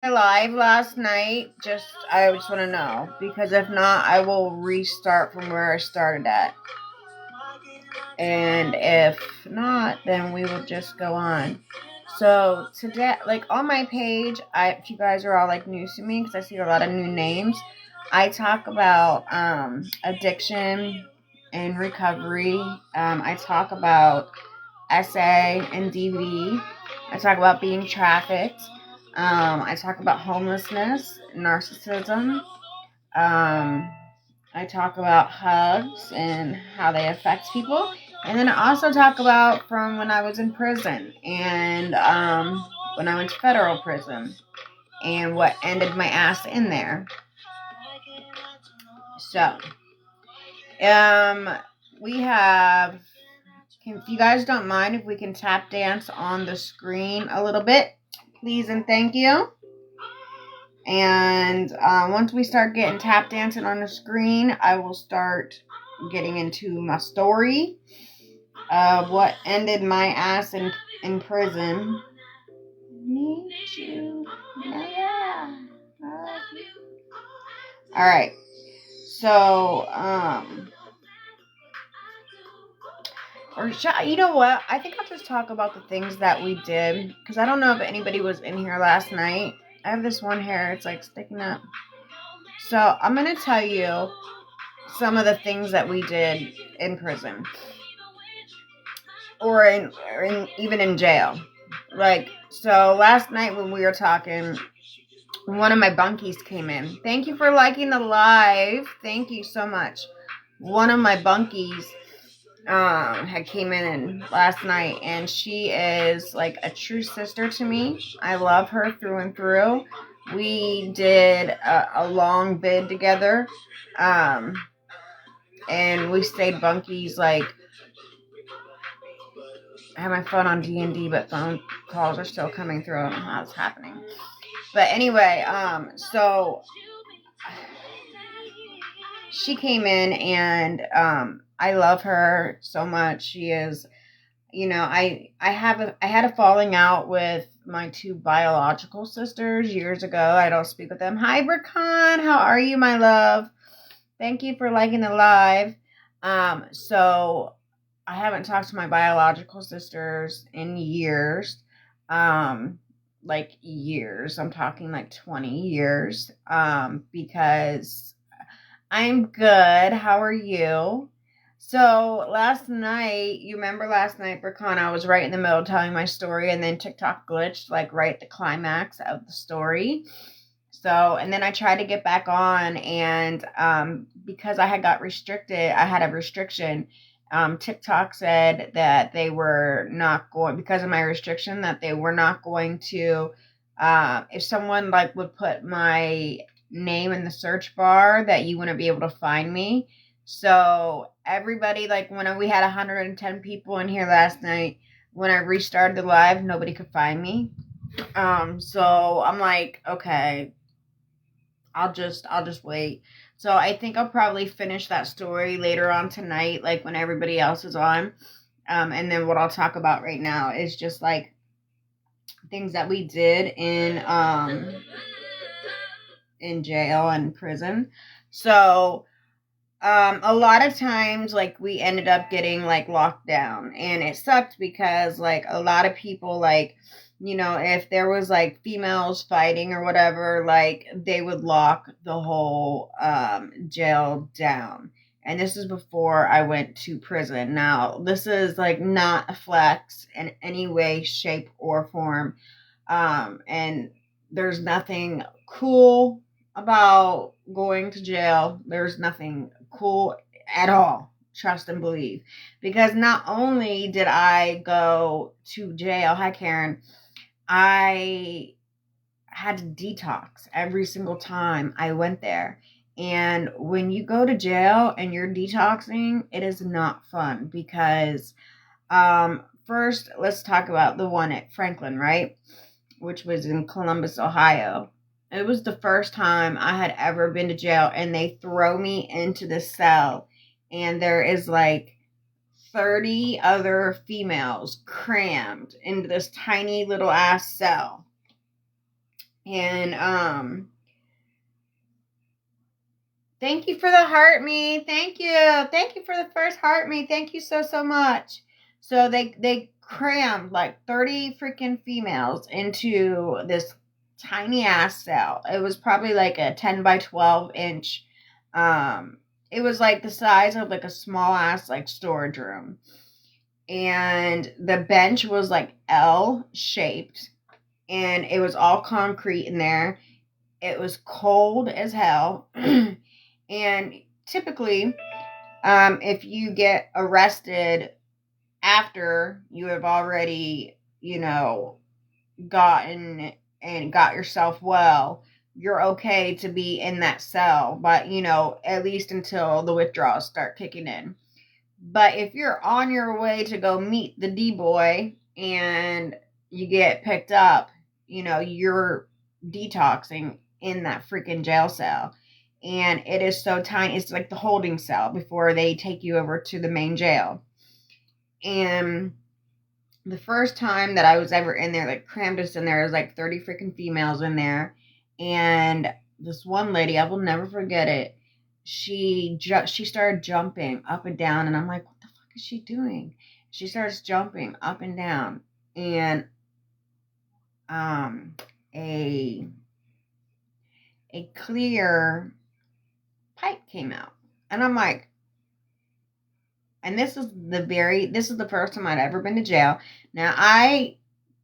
Live last night? I just want to know because if not, I will restart from where I started at. And if not, then we will just go on. So today, like on my page, if you guys are all like new to me because I see a lot of new names, I talk about addiction and recovery. I talk about SA and DV. I talk about being trafficked. I talk about homelessness, narcissism. I talk about hugs and how they affect people. And then I also talk about from when I was in prison and when I went to federal prison and what ended my ass in there. So, we have, if you guys don't mind, if we can tap dance on the screen a little bit, please and thank you. And once we start getting tap dancing on the screen, I will start getting into my story of what ended my ass in prison. Need you. Yeah. All right. So, you know what? I think I'll just talk about the things that we did because I don't know if anybody was in here last night. I have this one hair; it's like sticking up. So I'm gonna tell you some of the things that we did in prison, or even in jail. Like, so last night when we were talking, one of my bunkies came in. Thank you for liking the live. Thank you so much. One of my bunkies had came in last night, and she is like a true sister to me. I love her through and through. We did a long bid together, and we stayed bunkies. Like, I have my phone on D&D, but phone calls are still coming through. I don't know how it's happening. But anyway, so she came in, and I love her so much. She is, I had a falling out with my two biological sisters years ago. I don't speak with them. Hi, Brakan. How are you, my love? Thank you for liking the live. So I haven't talked to my biological sisters in years. Like years. I'm talking like 20 years. Because I'm good. How are you? So last night, you remember last night, Brakan, I was right in the middle telling my story, and then TikTok glitched like right at the climax of the story. So, and then I tried to get back on, and because I had got restricted, I had a restriction. TikTok said that they were not going, because of my restriction, that they were not going to, if someone like would put my name in the search bar, that you wouldn't be able to find me. So everybody, like when we had 110 people in here last night, when I restarted the live, nobody could find me. So I'm like, okay, I'll just wait. So I think I'll probably finish that story later on tonight, like when everybody else is on. And then what I'll talk about right now is just like things that we did in jail and prison. So a lot of times, like, we ended up getting like locked down, and it sucked because like a lot of people, like, if there was like females fighting or whatever, like they would lock the whole jail down. And this is before I went to prison. Now, this is like not a flex in any way, shape, or form. And there's nothing cool about going to jail. There's nothing cool at all. Trust and believe. Because not only did I go to jail, hi Karen, I had to detox every single time I went there. And when you go to jail and you're detoxing, it is not fun because first let's talk about the one at Franklin, right? Which was in Columbus, Ohio. It was the first time I had ever been to jail, and they throw me into the cell, and there is like 30 other females crammed into this tiny little ass cell. And thank you for the heart me. Thank you for the first heart me. Thank you so much. So they crammed like 30 freaking females into this tiny ass cell. It was probably like a 10 by 12 inch. It was like the size of like a small ass like storage room. And the bench was like L shaped, and it was all concrete in there. It was cold as hell. And typically, if you get arrested after you have already, gotten and got yourself well, you're okay to be in that cell, but, at least until the withdrawals start kicking in. But if you're on your way to go meet the D-boy and you get picked up, you're detoxing in that freaking jail cell. And it is so tiny. It's like the holding cell before they take you over to the main jail. And the first time that I was ever in there, like crammed us in there, was like 30 freaking females in there. And this one lady, I will never forget it. She started jumping up and down, and I'm like, what the fuck is she doing? She starts jumping up and down, and a clear pipe came out, and I'm like, and this is the first time I'd ever been to jail. Now,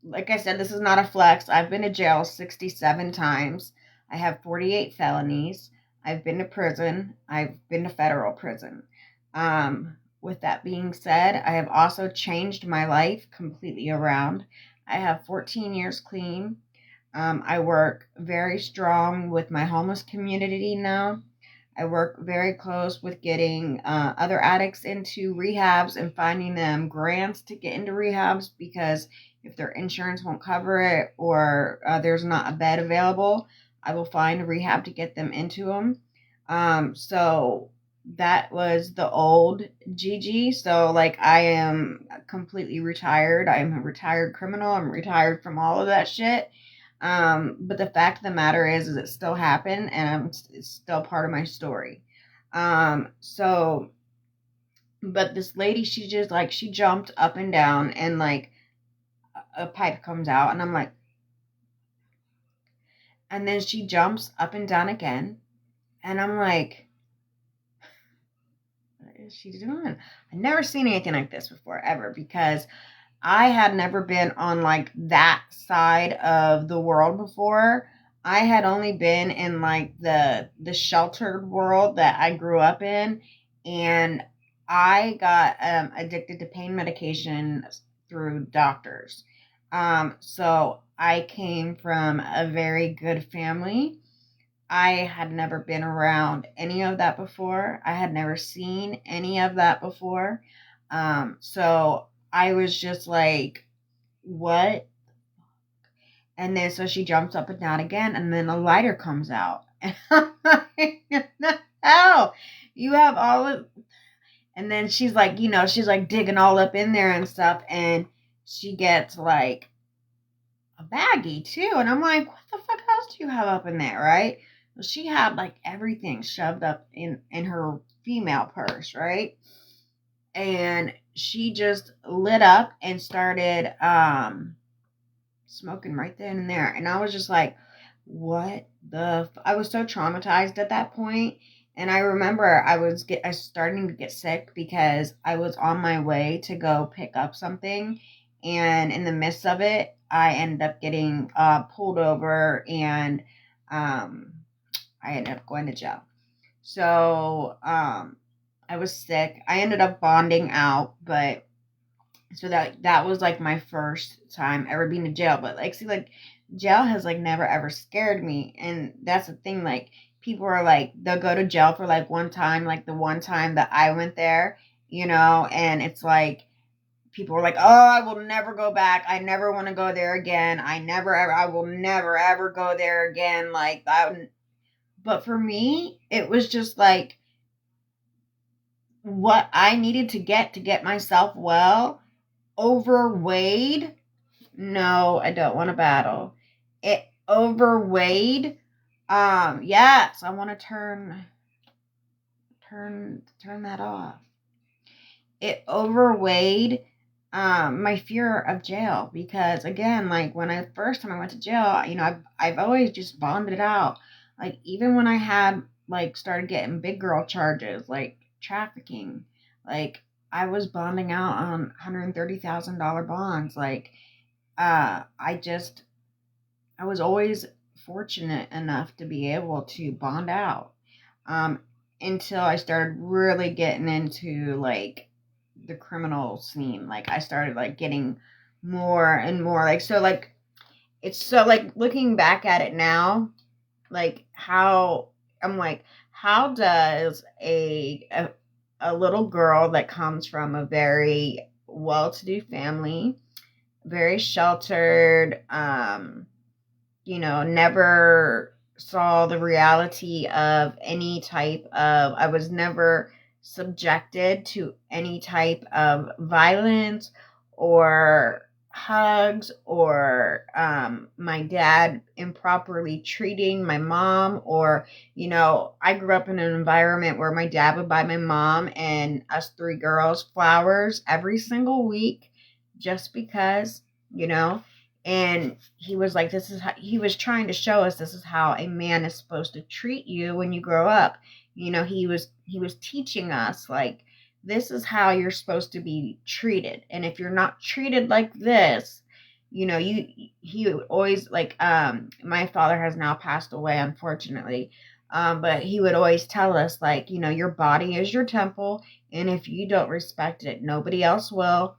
like I said, this is not a flex. I've been to jail 67 times. I have 48 felonies. I've been to prison. I've been to federal prison. With that being said, I have also changed my life completely around. I have 14 years clean. I work very strong with my homeless community now. I work very close with getting other addicts into rehabs and finding them grants to get into rehabs, because if their insurance won't cover it, or there's not a bed available, I will find a rehab to get them into them. So that was the old Gigi. So like, I am completely retired. I'm a retired criminal. I'm retired from all of that shit. But the fact of the matter is it still happened, and it's still part of my story. So, but this lady, she just like, she jumped up and down, and like a pipe comes out, and I'm like, and then she jumps up and down again, and I'm like, what is she doing? I've never seen anything like this before, ever, because I had never been on like that side of the world before. I had only been in like the sheltered world that I grew up in, and I got addicted to pain medication through doctors. So I came from a very good family. I had never been around any of that before. I had never seen any of that before. So I was just like, what? And then so she jumps up and down again, and then a lighter comes out. And I'm like, no, you have all of, and then she's like, she's like digging all up in there and stuff, and she gets like a baggie too. And I'm like, what the fuck else do you have up in there, right? Well, she had like everything shoved up in her female purse, right? And she just lit up and started smoking right then and there. And I was just like, what the I was so traumatized at that point. And I remember I was starting to get sick, because I was on my way to go pick up something, and in the midst of it, I ended up getting pulled over, and I ended up going to jail. So I was sick. I ended up bonding out, but so that was like my first time ever being to jail. But like, see, like, jail has like never ever scared me, and that's the thing. Like, people are like, they'll go to jail for like one time, like the one time that I went there, and it's like, people are like, oh, I will never go back. I never want to go there again. I will never ever go there again. Like that. But for me, it was just like what I needed to get myself well overweighed. No, I don't want to battle. overweighed. Yes, I want to turn that off. It overweighed my fear of jail, because again, like when I first time I went to jail, I've always just bonded out. Like even when I had like started getting big girl charges like trafficking, like I was bonding out on $130,000 bonds. Like I just I was always fortunate enough to be able to bond out, um, until I started really getting into like the criminal scene. Like I started like getting more and more like, so like it's so like looking back at it now, like how I'm like, how does a little girl that comes from a very well-to-do family, very sheltered, never saw the reality of any type of, I was never subjected to any type of violence or hugs or my dad improperly treating my mom, or I grew up in an environment where my dad would buy my mom and us three girls flowers every single week just because, you know and he was like, this is how he was trying to show us, this is how a man is supposed to treat you when you grow up. He was teaching us, like, this is how you're supposed to be treated, and if you're not treated like this, you he would always like, my father has now passed away, unfortunately, but he would always tell us, like, your body is your temple, and if you don't respect it, nobody else will.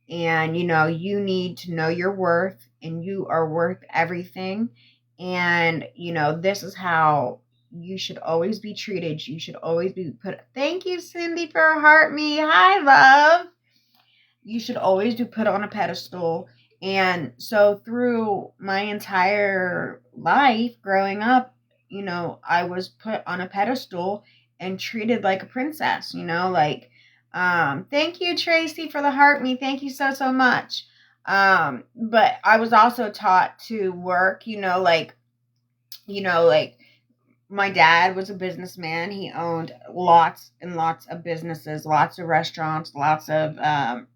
And you need to know your worth, and you are worth everything. And this is how you should always be treated. You should always be put. Thank you, Cindy, for heart me. Hi, love. You should always be put on a pedestal. And so through my entire life growing up, I was put on a pedestal and treated like a princess, like, thank you, Tracy, for the heart me. Thank you so, so much. But I was also taught to work, like my dad was a businessman. He owned lots and lots of businesses, lots of restaurants, lots of, um,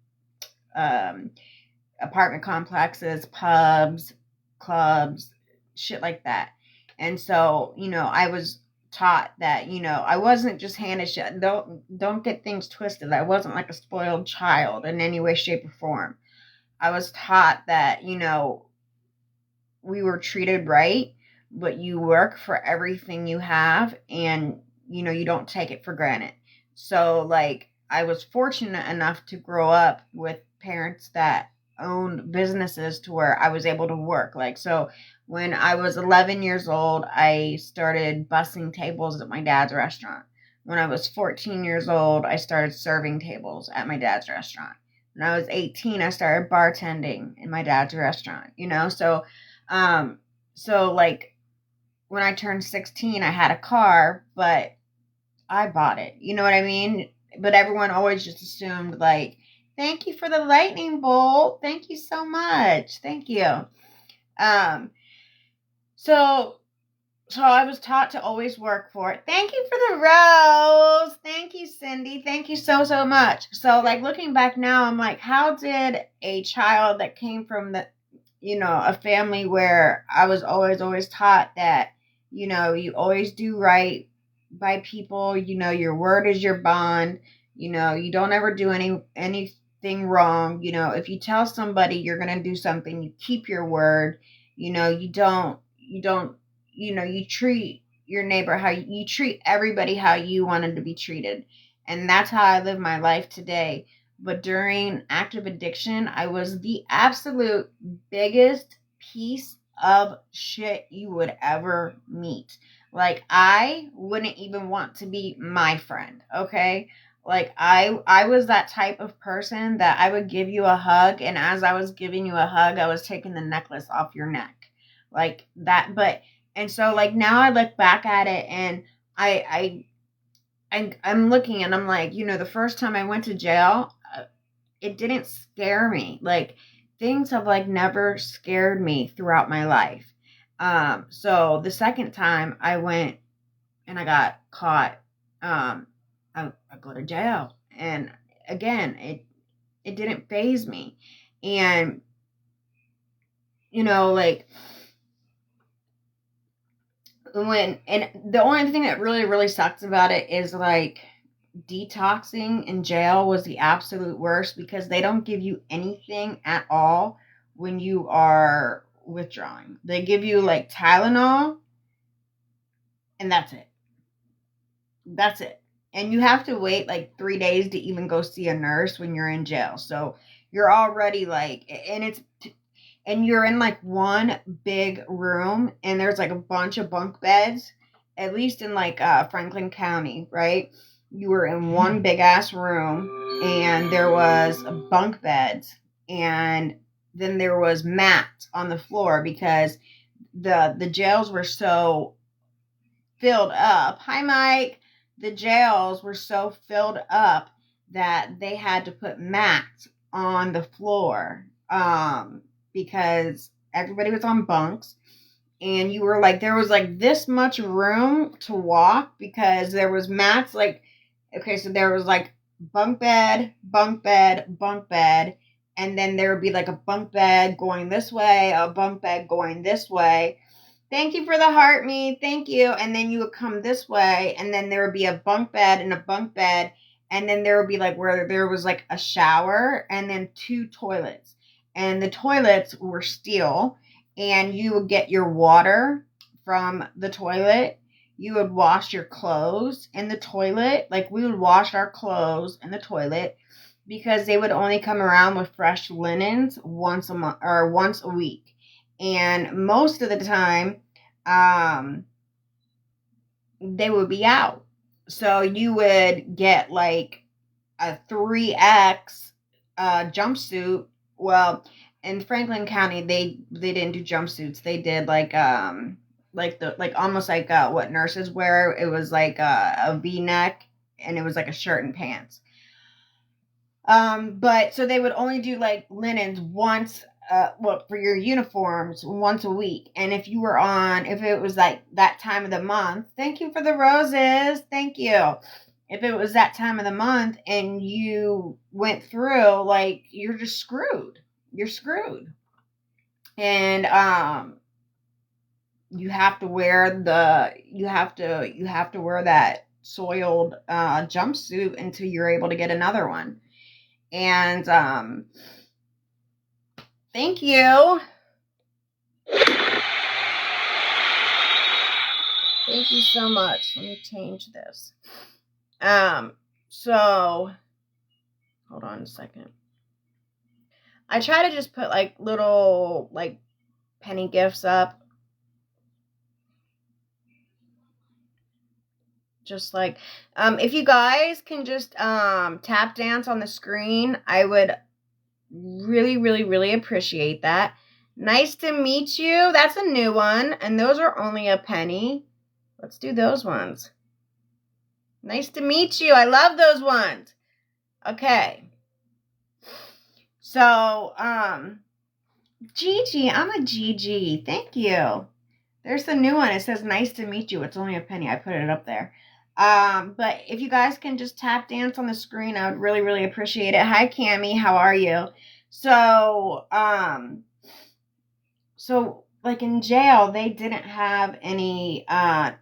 apartment complexes, pubs, clubs, shit like that. And so, I was taught that, I wasn't just handed shit. Don't get things twisted. I wasn't like a spoiled child in any way, shape, or form. I was taught that, we were treated right, but you work for everything you have, and you don't take it for granted. So like I was fortunate enough to grow up with parents that owned businesses to where I was able to work. Like, so when I was 11 years old, I started bussing tables at my dad's restaurant. When I was 14 years old, I started serving tables at my dad's restaurant. When I was 18, I started bartending in my dad's restaurant, um, so like when I turned 16, I had a car, but I bought it. You know what I mean? But everyone always just assumed, like, thank you for the lightning bolt. Thank you so much. Thank you. Um, so so I was taught to always work for it. Thank you for the rose. Thank you, Cindy. Thank you so, so much. So like looking back now, I'm like, how did a child that came from a family where I was always taught that, you always do right by people, your word is your bond, you don't ever do anything wrong. If you tell somebody you're going to do something, you keep your word. You treat your neighbor how you treat everybody how you wanted to be treated. And that's how I live my life today. But during active addiction, I was the absolute biggest piece of shit you would ever meet. Like, I wouldn't even want to be my friend, okay? Like, I was that type of person that I would give you a hug, and as I was giving you a hug, I was taking the necklace off your neck. Like that, but, and so, like, now I look back at it, and I'm looking, and I'm like, the first time I went to jail, it didn't scare me. Like, things have like never scared me throughout my life. So the second time I went and I got caught, I go to jail. And again, it didn't faze me. And, like, and the only thing that really, really sucks about it is, like, detoxing in jail was the absolute worst because they don't give you anything at all when you are withdrawing. They give you, like, Tylenol, and that's it. That's it. And you have to wait like 3 days to even go see a nurse when you're in jail. So you're already like, and you're in like one big room, and there's like a bunch of bunk beds, at least in like Franklin County, right? You were in one big ass room, and there was bunk beds, and then there was mats on the floor because the jails were so filled up. Hi, Mike. The jails were so filled up that they had to put mats on the floor because everybody was on bunks, and you were like, there was like this much room to walk because there was mats. Like, okay, so there was like bunk bed, bunk bed, bunk bed, and then there would be like a bunk bed going this way, a bunk bed going this way. Thank you for the heart, me. Thank you. And then you would come this way, and then there would be a bunk bed and a bunk bed, and then there would be like where there was like a shower and then 2 toilets. And the toilets were steel, and you would get your water from the toilet. You would wash your clothes in the toilet. Like, we would wash our clothes in the toilet because they would only come around with fresh linens once a month or once a week. And most of the time, they would be out. So you would get like a 3X jumpsuit. Well, in Franklin County, they didn't do jumpsuits. They did like almost like what nurses wear. It was like a V-neck, and it was like a shirt and pants. But so they would only do like linens once, for your uniforms once a week. And if it was like that time of the month, thank you for the roses. Thank you. If it was that time of the month and you went through, like, you're just screwed. You're screwed. And, you have to wear that soiled, jumpsuit until you're able to get another one. And thank you. Thank you so much. Let me change this. So hold on a second. I try to just put like little like penny gifts up. Just like if you guys can just tap dance on the screen, I would really, really, really appreciate that. Nice to meet you. That's a new one. And those are only a penny. Let's do those ones. Nice to meet you. I love those ones. Okay. So, Gigi, I'm a Gigi. Thank you. There's a new one. It says, nice to meet you. It's only a penny. I put it up there. But if you guys can just tap dance on the screen, I would really, really appreciate it. Hi, Cammie. How are you? So, like in jail, they didn't have any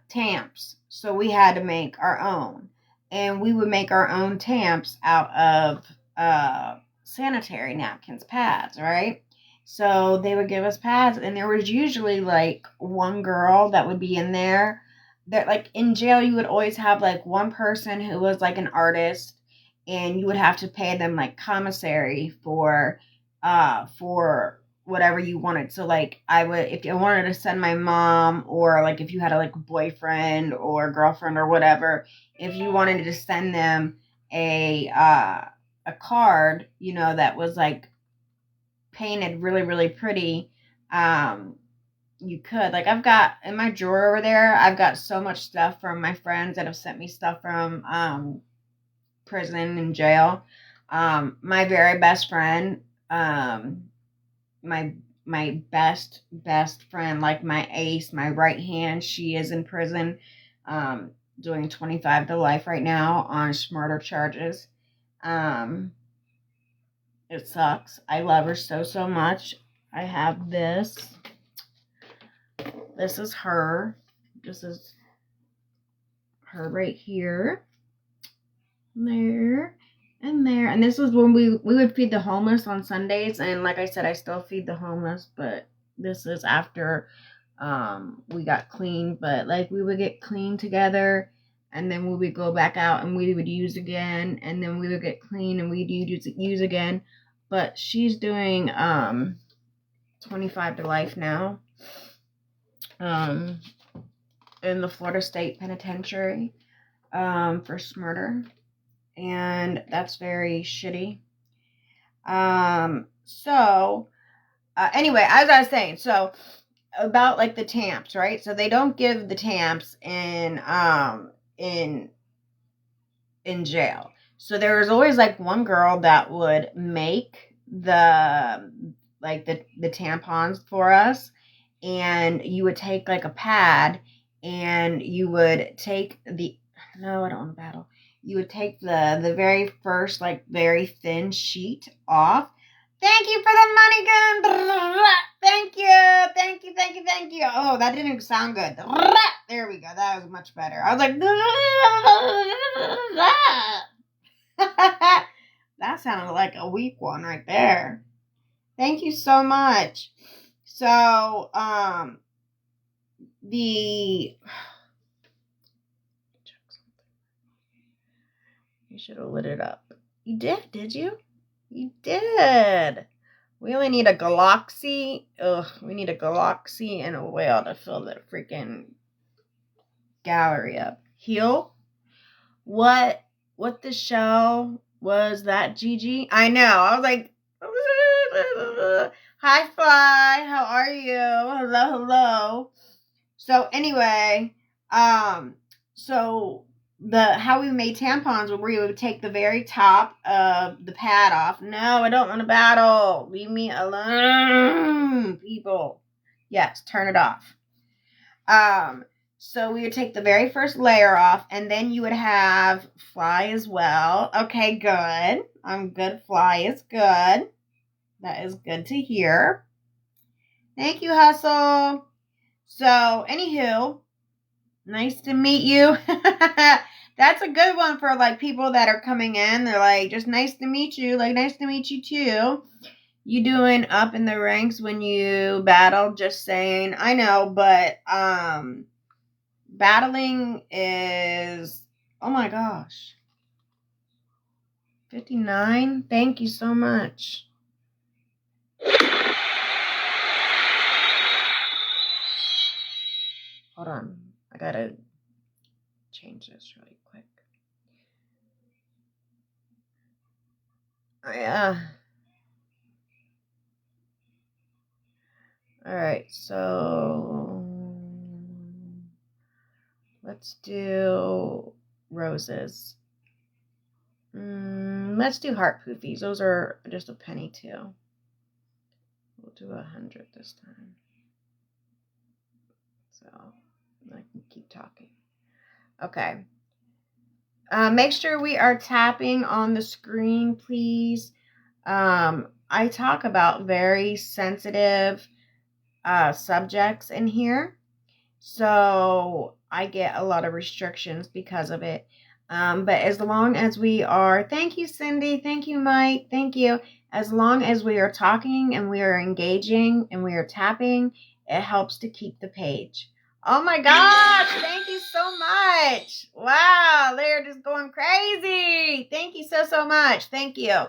tamps. So we had to make our own. And we would make our own tamps out of sanitary napkins, pads, right? So they would give us pads, and there was usually like one girl that would be in there. That, like, in jail, you would always have like one person who was like an artist, and you would have to pay them like commissary for whatever you wanted. So like, if I wanted to send my mom, or like if you had a boyfriend or girlfriend or whatever, if you wanted to send them a card, that was like painted really, really pretty, you could. Like, I've got in my drawer over there, I've got so much stuff from my friends that have sent me stuff from prison and jail. My very best friend, my my best friend, like my ace, my right hand. She is in prison, doing 25 to life right now on murder charges. It sucks. I love her so much. I have this. This is her. This is her right here. There. And there. And this was when we would feed the homeless on Sundays. And like I said, I still feed the homeless. But this is after we got clean. But like we would get clean together. And then we would go back out and we would use again. And then we would get clean and we'd use again. But she's doing 25 to life now. In the Florida State Penitentiary for murder. And that's very shitty. Anyway, as I was saying, so about like the tamps, right? So they don't give the tamps in jail. So there was always like one girl that would make the tampons for us, and you would take like a pad and you would take no, I don't want to battle. You would take the very first, like, very thin sheet off. Thank you for the money gun. Thank you. Thank you, thank you, thank you. Oh, that didn't sound good. There we go. That was much better. I was like, that sounded like a weak one right there. Thank you so much. So, you should have lit it up. You did you? You did. We only need a galaxy. We need a galaxy and a whale to fill the freaking gallery up. Heal? What the show was that, Gigi? I know. I was like, hi, Fly. How are you? Hello. So anyway, so how we made tampons, where we would take the very top of the pad off. No, I don't want to battle. Leave me alone, people. Yes, turn it off. So we would take the very first layer off, and then you would have Fly as well. Okay, good. I'm good. Fly is good. That is good to hear. Thank you, Hustle. So, anywho, nice to meet you. That's a good one for like people that are coming in. They're like, just nice to meet you. Like, nice to meet you too. You doing up in the ranks when you battle? Just saying. I know, but battling is, oh my gosh, 59. Thank you so much. Hold on. I gotta change this really quick. Oh, yeah. Alright, so let's do roses. Let's do heart poofies. Those are just a penny too. We'll do 100 this time. So I can keep talking. Okay. Make sure we are tapping on the screen, please. I talk about very sensitive subjects in here, so I get a lot of restrictions because of it. But as long as we are, thank you, Cindy, thank you, Mike, thank you. As long as we are talking and we are engaging and we are tapping, it helps to keep the page. Oh my gosh, thank you so much. Wow, they're just going crazy. Thank you so much. Thank you.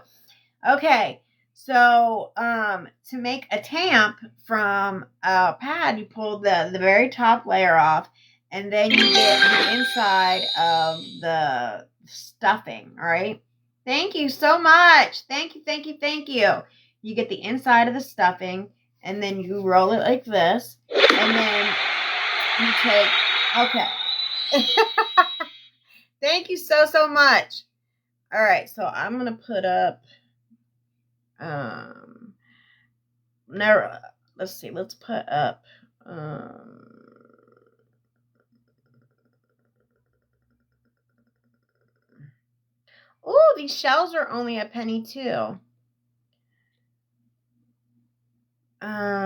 Okay, so to make a tamp from a pad, you pull the very top layer off, and then you get the inside of the stuffing, all right? Thank you so much. Thank you. You get the inside of the stuffing, and then you roll it like this, and then you take, okay. Thank you so much. All right, so I'm going to put up, let's see, let's put up, oh, these shells are only a penny too. Okay,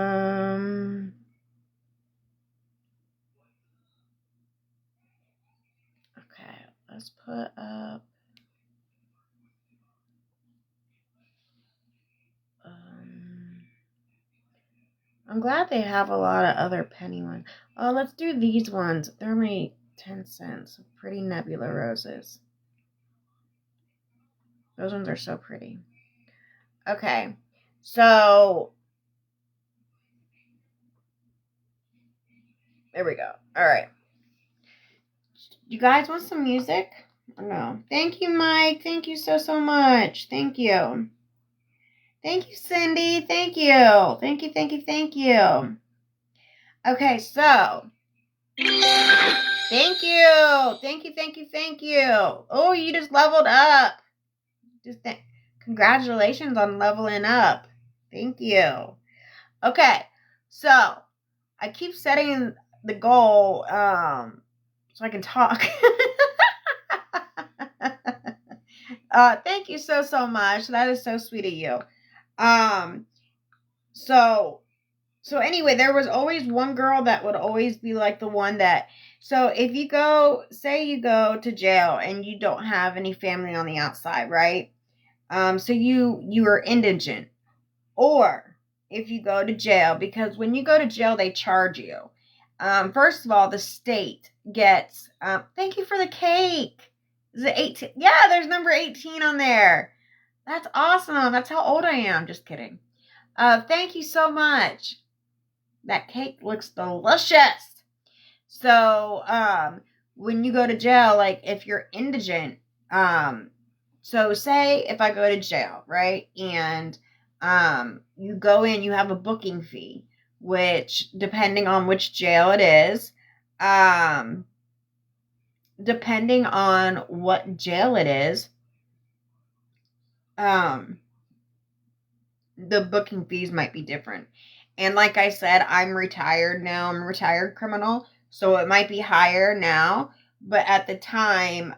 let's put up, I'm glad they have a lot of other penny ones. Oh, let's do these ones. They're only 10 cents. Pretty nebula roses. Those ones are so pretty. Okay, so there we go. All right. You guys want some music? Or no? Thank you, Mike. Thank you so much. Thank you. Thank you, Cindy. Thank you. Thank you. Okay, so thank you. Oh, you just leveled up. Congratulations on leveling up. Thank you. Okay, so I keep setting the goal so I can talk. Thank you so much. That is so sweet of you. So anyway, there was always one girl that would always be like the one that, so if you go, say you go to jail and you don't have any family on the outside, right? So you are indigent, or if you go to jail, because when you go to jail, they charge you. First of all, the state gets, thank you for the cake. Is it 18? Yeah, there's number 18 on there. That's awesome. That's how old I am. Just kidding. Thank you so much. That cake looks delicious. So, when you go to jail, like if you're indigent, so say if I go to jail, right? And, you go in, you have a booking fee, which depending on which jail it is, depending on what jail it is, the booking fees might be different. And like I said, I'm retired now. I'm a retired criminal, so it might be higher now. But at the time,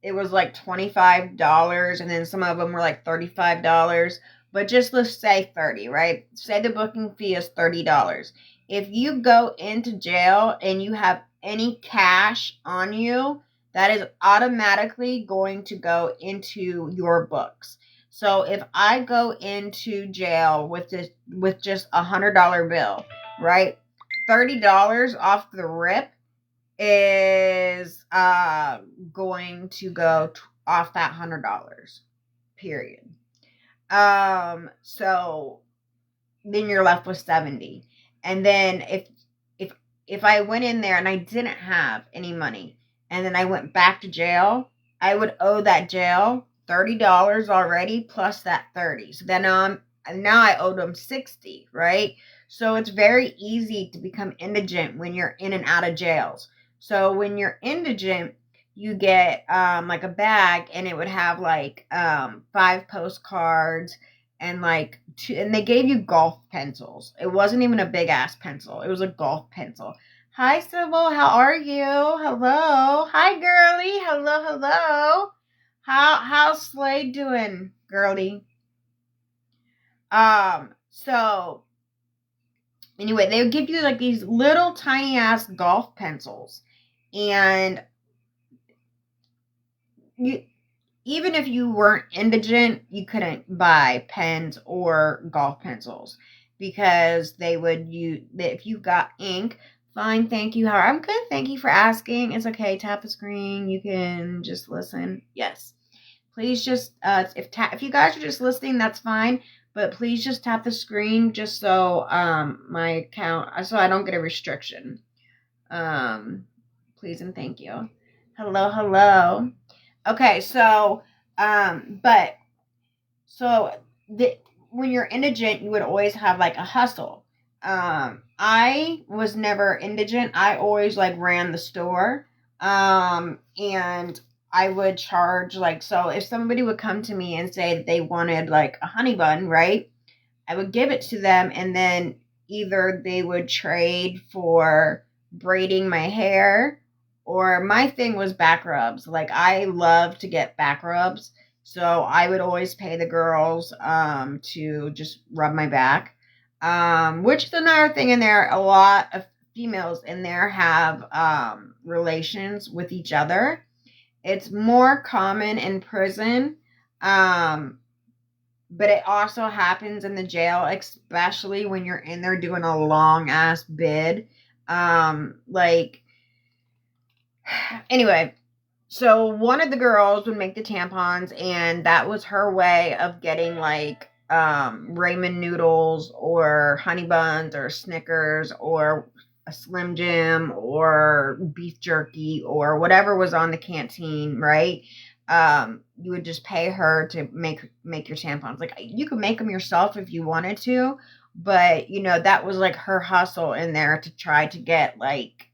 it was like $25, and then some of them were like $35. But just let's say 30, right? Say the booking fee is $30. If you go into jail and you have any cash on you, that is automatically going to go into your books. So if I go into jail with just $100 bill, right? $30 off the rip is going to go off that $100. Period. So then you're left with 70. And then if I went in there and I didn't have any money, and then I went back to jail, I would owe that jail $30 already plus that 30. So then now I owed them 60, right? So it's very easy to become indigent when you're in and out of jails. So when you're indigent, you get like a bag, and it would have like 5 postcards and like 2, and they gave you golf pencils. It wasn't even a big ass pencil. It was a golf pencil. Hi, Sybil. How are you? Hello. Hi, girly. Hello. How's Slade doing, girly? So anyway, they would give you like these little tiny ass golf pencils, and you, even if you weren't indigent, you couldn't buy pens or golf pencils, because they would if you got ink. Fine, thank you. I'm good. Thank you for asking. It's okay. Tap the screen. You can just listen. Yes. Please just, if you guys are just listening, that's fine. But please just tap the screen just so my account, so I don't get a restriction. Please and thank you. Hello. Okay, so, when you're indigent, you would always have like a hustle. I was never indigent. I always like ran the store. And I would charge so if somebody would come to me and say that they wanted like a honey bun, right? I would give it to them, and then either they would trade for braiding my hair, or my thing was back rubs. Like, I love to get back rubs. So I would always pay the girls to just rub my back. Which is another thing in there. A lot of females in there have relations with each other. It's more common in prison. Um, but it also happens in the jail, especially when you're in there doing a long ass bid. Like, anyway, so one of the girls would make the tampons, and that was her way of getting like ramen noodles or honey buns or Snickers or a Slim Jim or beef jerky or whatever was on the canteen, right? You would just pay her to make your tampons. Like, you could make them yourself if you wanted to, but that was like her hustle in there to try to get like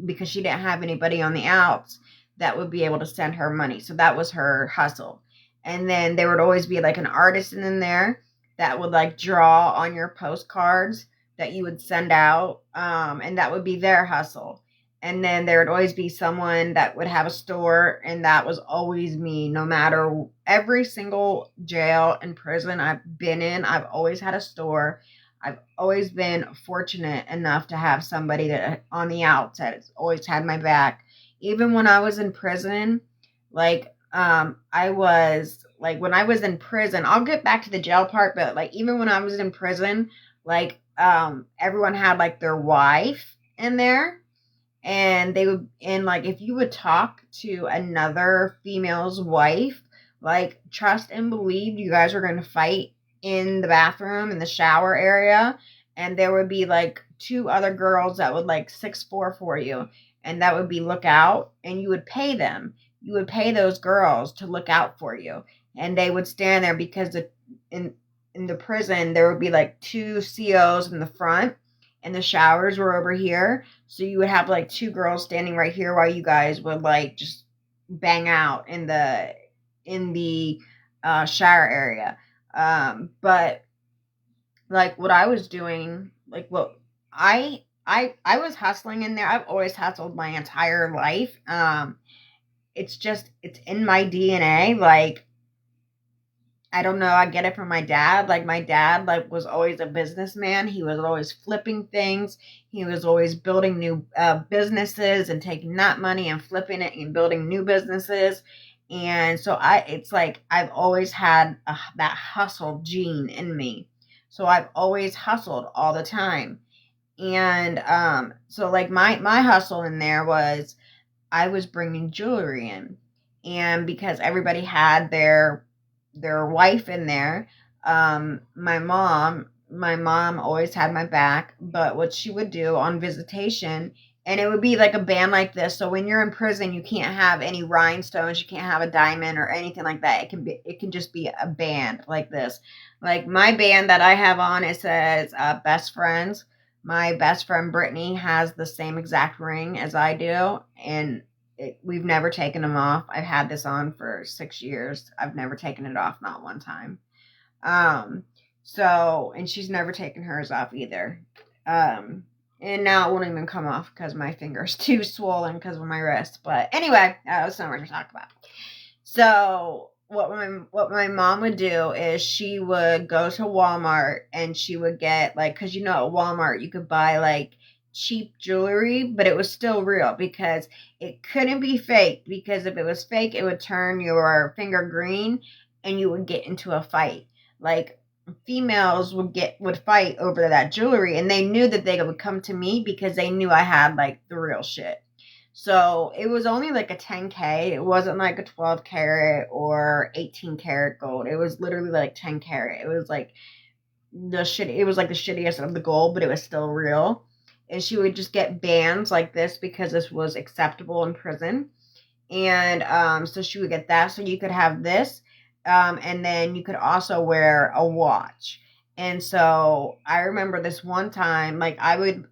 because she didn't have anybody on the outs that would be able to send her money. So that was her hustle. And then there would always be like an artisan in there that would like draw on your postcards that you would send out. And that would be their hustle. And then there would always be someone that would have a store, and that was always me. No matter every single jail and prison I've been in, I've always had a store. I've always been fortunate enough to have somebody that on the outset has always had my back. Even when I was in prison, like I was like when I was in prison, I'll get back to the jail part, but like even when I was in prison, like everyone had like their wife in there, and like if you would talk to another female's wife, like trust and believe you guys are going to fight in the bathroom, in the shower area, and there would be like two other girls that would like 6'4" for you, and that would be lookout, and you would pay them. You would pay those girls to look out for you, and they would stand there because in the prison there would be like two COs in the front, and the showers were over here, so you would have like two girls standing right here while you guys would like just bang out in the shower area. But like what I was doing, like what I was hustling in there. I've always hustled my entire life. It's in my DNA. Like, I don't know, I get it from my dad. Like, my dad like was always a businessman. He was always flipping things. He was always building new businesses and taking that money and flipping it and building new businesses. And so it's like I've always had that hustle gene in me. So I've always hustled all the time. And so like my hustle in there was I was bringing jewelry in. And because everybody had their wife in there, my mom always had my back. But what she would do on visitation, and it would be like a band like this. So when you're in prison, you can't have any rhinestones, you can't have a diamond or anything like that. It can just be a band like this. Like my band that I have on, it says best friends. My best friend Brittany has the same exact ring as I do, and we've never taken them off. I've had this on for 6 years. I've never taken it off, not one time. So, and she's never taken hers off either. And now it won't even come off because my finger's too swollen because of my wrist. But anyway, that's not what to talk about. So what my mom would do is she would go to Walmart and she would get like, because at Walmart you could buy like cheap jewelry, but it was still real because it couldn't be fake, because if it was fake it would turn your finger green and you would get into a fight. Like females would fight over that jewelry, and they knew that they would come to me because they knew I had like the real shit. So it was only like a 10K. It wasn't like a 12 karat or 18 karat gold. It was literally like 10 karat. It was like it was like the shittiest of the gold, but it was still real. And she would just get bands like this because this was acceptable in prison. And so she would get that. So you could have this. And then you could also wear a watch. And so I remember this one time, like I would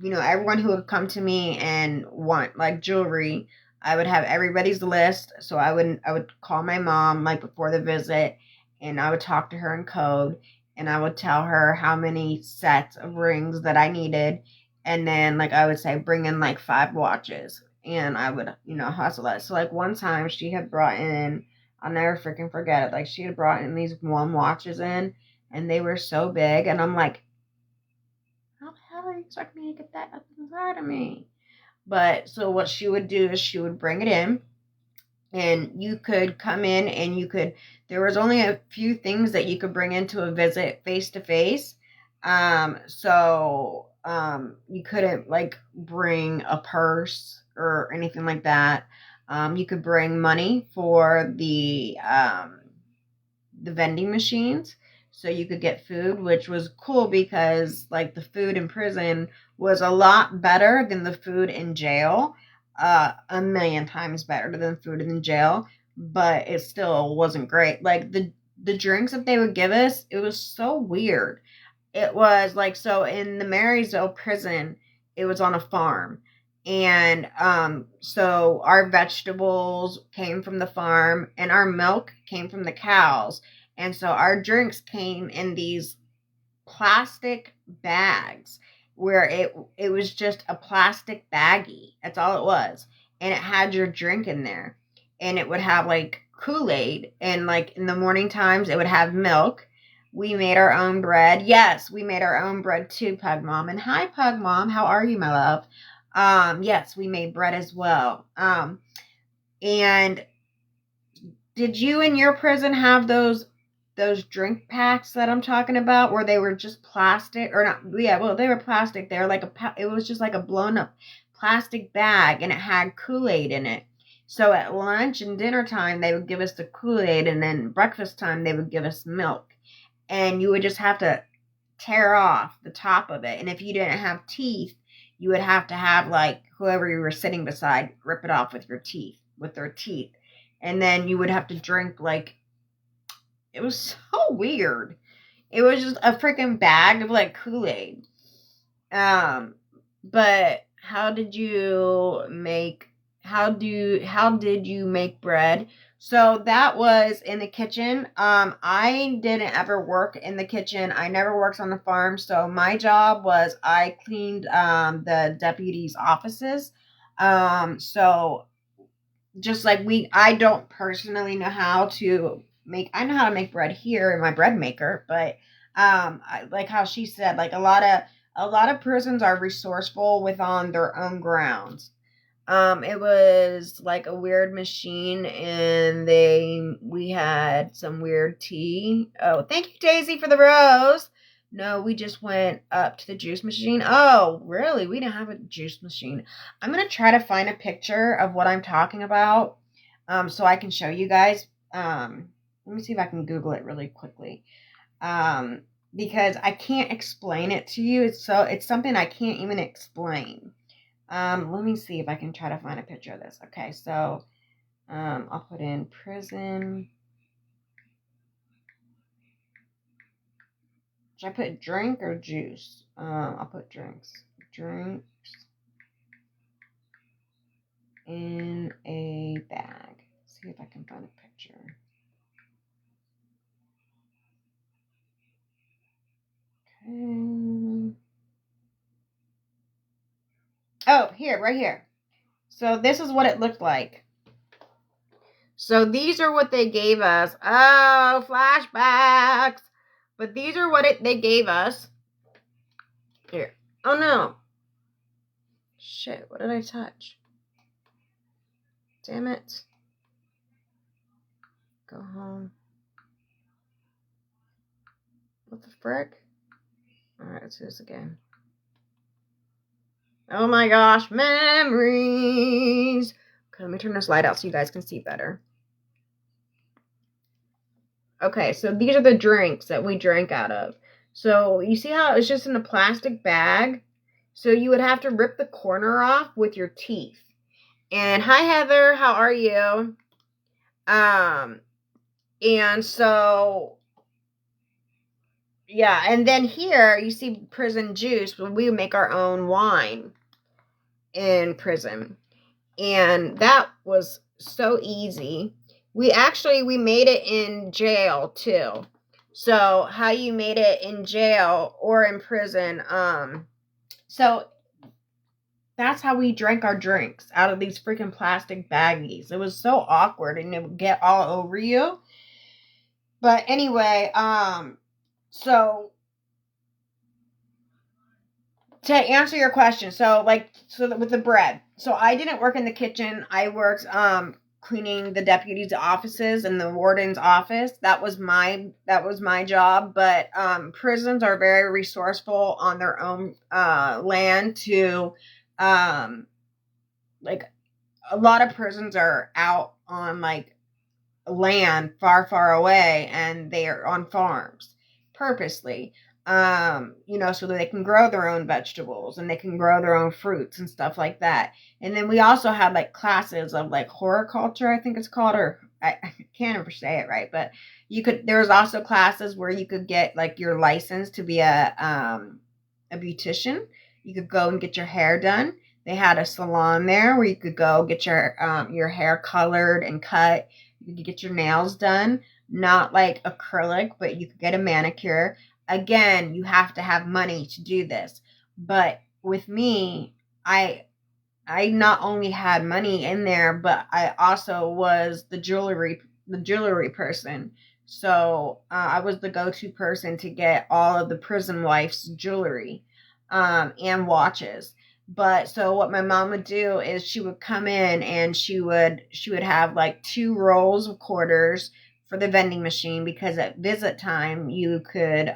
everyone who would come to me and want like jewelry, I would have everybody's list. So I would call my mom like before the visit, and I would talk to her in code. and I would tell her how many sets of rings that I needed. And then, like, I would say, bring in like 5 watches. And I would, hustle it. So, like, one time she had brought in, I'll never freaking forget it. Like, she had brought in these 1 watches in, and they were so big. And I'm like, how the hell are you expecting me to get that up inside of me? But so what she would do is she would bring it in, and you could come in and there was only a few things that you could bring into a visit face to face. So you couldn't like bring a purse or anything like that. You could bring money for the vending machines, so you could get food, which was cool because like the food in prison was a lot better than the food in jail, a million times better than food in jail, but it still wasn't great. Like the drinks that they would give us, it was so weird. It was like, so in the Marysville prison, it was on a farm. And so our vegetables came from the farm, and our milk came from the cows. And so our drinks came in these plastic bags, where it was just a plastic baggie. That's all it was. And it had your drink in there. And it would have like Kool-Aid, and like in the morning times it would have milk. We made our own bread. Yes, we made our own bread too, Pug Mom. And hi, Pug Mom. How are you, my love? Yes, we made bread as well. And did you in your prison have those drink packs that I'm talking about, where they were just plastic, or not? Yeah, well, they were plastic. They were like it was just like a blown up plastic bag, and it had Kool-Aid in it. So at lunch and dinner time, they would give us the Kool-Aid, and then breakfast time, they would give us milk. And you would just have to tear off the top of it. And if you didn't have teeth, you would have to have like whoever you were sitting beside rip it off with their teeth. And then you would have to drink like, it was so weird. It was just a freaking bag of like Kool-Aid. But how did you make bread? So that was in the kitchen. I didn't ever work in the kitchen. I never worked on the farm. So my job was I cleaned the deputies' offices. So just like I don't personally know how to I know how to make bread here in my bread maker, but like how she said, like a lot of prisons are resourceful on their own grounds. It was like a weird machine, and we had some weird tea. Oh, thank you, Daisy, for the rose. No, we just went up to the juice machine. Oh, really? We didn't have a juice machine. I'm going to try to find a picture of what I'm talking about, so I can show you guys. Let me see if I can Google it really quickly. Because I can't explain it to you. It's something I can't even explain. Let me see if I can try to find a picture of this. Okay, so I'll put in prison. Should I put drink or juice? I'll put drinks. Drinks in a bag. See if I can find a picture. Okay. Oh, here, right here. So this is what it looked like. So these are what they gave us. Oh, flashbacks. But these are what they gave us. Here. Oh, no. Shit, what did I touch? Damn it. Go home. What the frick? Alright, let's do this again. Oh my gosh, memories. Okay, let me turn this light out so you guys can see better. Okay, so these are the drinks that we drank out of. So you see how it's just in a plastic bag? So you would have to rip the corner off with your teeth. And hi, Heather, how are you? And so, yeah, and then here you see prison juice. We make our own wine in prison. And that was so easy. We made it in jail too. So how you made it in jail or in prison. So that's how we drank our drinks, out of these freaking plastic baggies. It was so awkward and it would get all over you. But anyway, so to answer your question, with the bread. So I didn't work in the kitchen. I worked cleaning the deputies' offices and the warden's office. That was my job. But prisons are very resourceful on their own land to like a lot of prisons are out on like land far, far away, and they are on farms purposely. So that they can grow their own vegetables and they can grow their own fruits and stuff like that. And then we also had like classes of like horticulture, I think it's called, or I can't ever say it right, but there was also classes where you could get like your license to be a beautician. You could go and get your hair done. They had a salon there where you could go get your hair colored and cut. You could get your nails done, not like acrylic, but you could get a manicure. Again, you have to have money to do this. But with me, I not only had money in there, but I also was the jewelry person. So I was the go-to person to get all of the prison wife's jewelry and watches. But so what my mom would do is she would come in and she would have like 2 rolls of quarters for the vending machine, because at visit time you could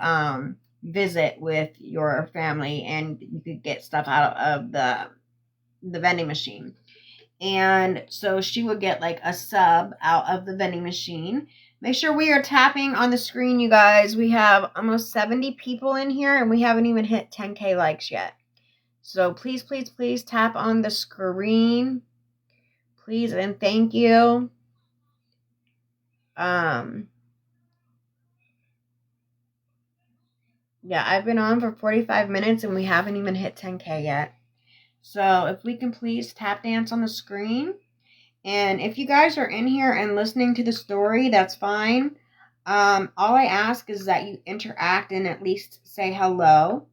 visit with your family and you could get stuff out of the vending machine. And so she would get like a sub out of the vending machine. Make sure we are tapping on the screen, you guys. We have almost 70 people in here and we haven't even hit 10K likes yet. So please, please, please tap on the screen. Please and thank you. Yeah, I've been on for 45 minutes and we haven't even hit 10K yet. So if we can please tap dance on the screen. And if you guys are in here and listening to the story, that's fine. All I ask is that you interact and at least say hello.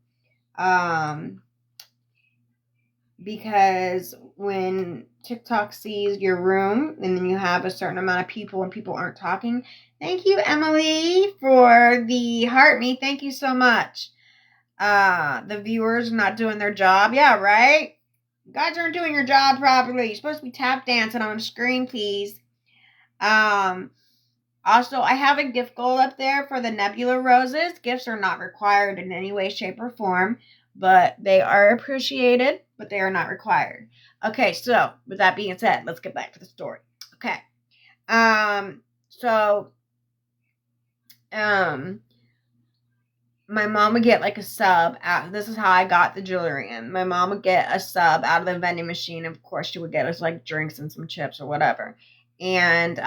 Because when TikTok sees your room and then you have a certain amount of people and people aren't talking. Thank you, Emily, for the heart me. Thank you so much. The viewers not doing their job. Yeah, right? You guys aren't doing your job properly. You're supposed to be tap dancing on the screen, please. Also, I have a gift goal up there for the Nebula Roses. Gifts are not required in any way, shape, or form, but they are appreciated, but they are not required. Okay, so with that being said, let's get back to the story. Okay. My mom would get like a sub out. This is how I got the jewelry in. My mom would get a sub out of the vending machine. Of course, she would get us like drinks and some chips or whatever. And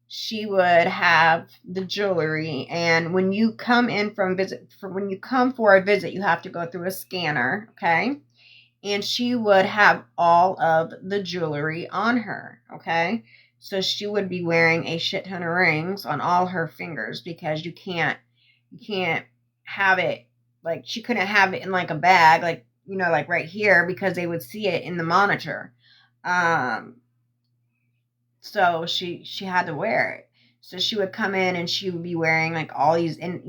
she would have the jewelry. And when you come in when you come for a visit, you have to go through a scanner, okay? And she would have all of the jewelry on her, okay? So she would be wearing a shit ton of rings on all her fingers, because you can't have it, like she couldn't have it in like a bag, like, like right here, because they would see it in the monitor. So she had to wear it. So she would come in and she would be wearing like all these, and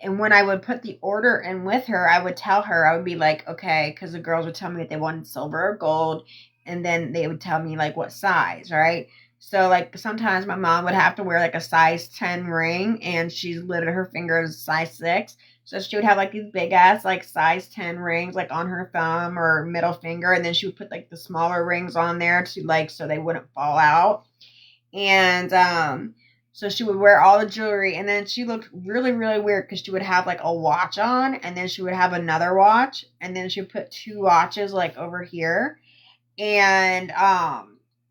and when I would put the order in with her, I would tell her, I would be like, okay, because the girls would tell me if they wanted silver or gold, and then they would tell me like what size, right? So like sometimes my mom would have to wear like a size 10 ring, and she's literally her finger is size 6. So she would have like these big ass like size 10 rings like on her thumb or middle finger, and then she would put like the smaller rings on there to like so they wouldn't fall out. And so she would wear all the jewelry, and then she looked really, really weird because she would have like a watch on, and then she would have another watch, and then she would put 2 watches like over here. And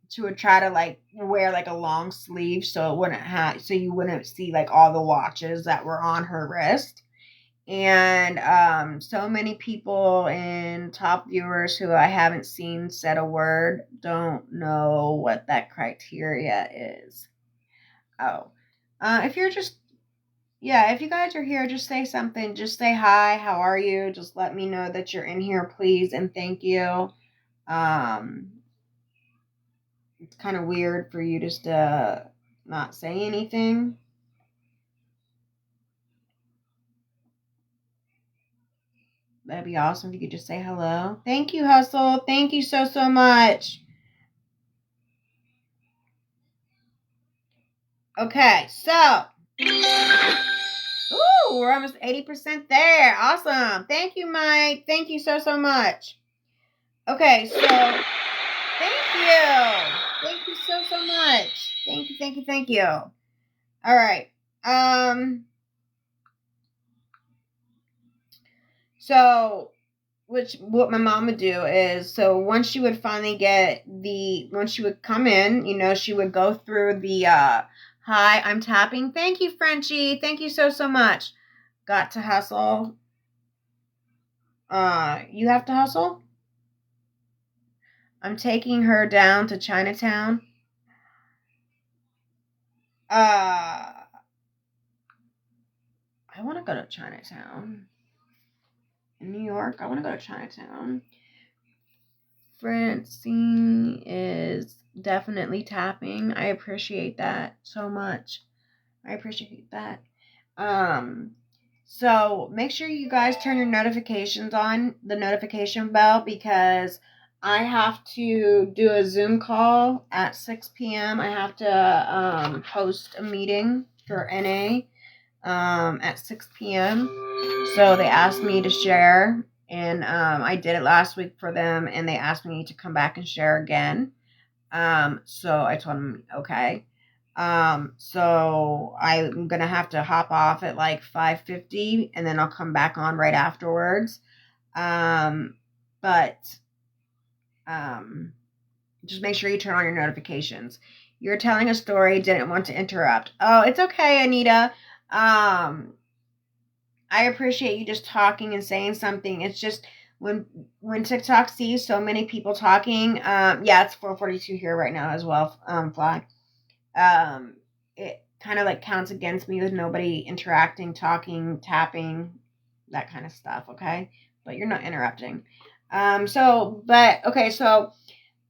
she would try to like wear like a long sleeve so you wouldn't see like all the watches that were on her wrist. And so many people and top viewers who I haven't seen said a word don't know what that criteria is. Oh, if you're just yeah, if you guys are here, just say something. Just say hi. How are you? Just let me know that you're in here, please, and thank you. Um, it's kind of weird for you just to not say anything. That'd be awesome if you could just say hello. Thank you, Hustle. Thank you so, so much. Okay, so. Ooh, we're almost 80% there. Awesome. Thank you, Mike. Thank you so, so much. Okay, so thank you. Thank you so, so much. Thank you, thank you, thank you. All right. So what my mom would do is, so once she would finally once she would come in, she would go through the hi, I'm tapping. Thank you, Frenchie. Thank you so, so much. Got to hustle. You have to hustle? I'm taking her down to Chinatown. I want to go to Chinatown. In New York, I want to go to Chinatown. Francine is definitely tapping. I appreciate that so much. I appreciate that. So make sure you guys turn your notifications on, the notification bell, because I have to do a Zoom call at 6 p.m. I have to host a meeting for NA at 6 p.m. So they asked me to share, and I did it last week for them, and they asked me to come back and share again. So I told them, okay. So I'm gonna have to hop off at like 5:50, and then I'll come back on right afterwards. But just make sure you turn on your notifications. You're telling a story, didn't want to interrupt. Oh, it's okay, Anita. I appreciate you just talking and saying something. It's just when TikTok sees so many people talking, yeah, it's 4:42 here right now as well, Fly. It kind of like counts against me with nobody interacting, talking, tapping, that kind of stuff, okay? But you're not interrupting. So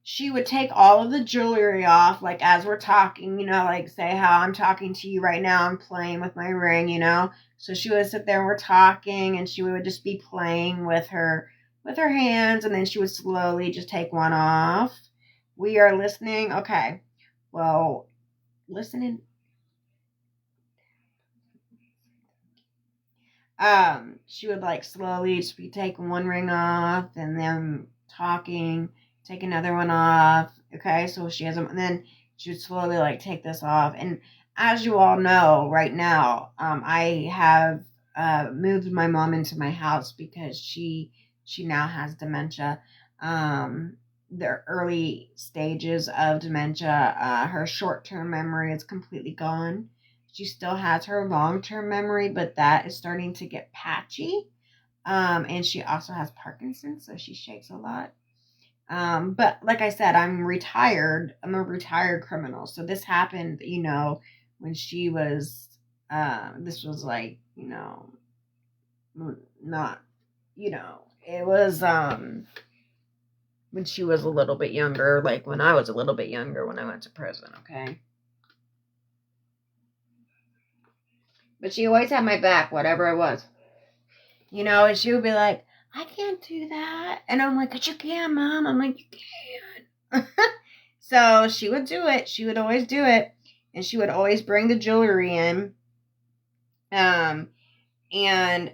she would take all of the jewelry off, like as we're talking, like say how I'm talking to you right now, I'm playing with my ring, So she would sit there and we're talking, and she would just be playing with her hands, and then she would slowly just take one off. We are listening. Okay. Well, listening. She would like slowly just be taking one ring off and then talking, take another one off. Okay, so she has them, and then she would slowly like take this off. And as you all know, right now, I have moved my mom into my house because she now has dementia. The early stages of dementia, her short-term memory is completely gone. She still has her long-term memory, but that is starting to get patchy. And she also has Parkinson's, so she shakes a lot. But like I said, I'm retired. I'm a retired criminal. So this happened, when she was, this was like, not, it was, when she was a little bit younger, like when I was a little bit younger when I went to prison, okay? But she always had my back, whatever it was. And she would be like, I can't do that. And I'm like, but you can, Mom. I'm like, you can. So she would do it. She would always do it. And she would always bring the jewelry in. And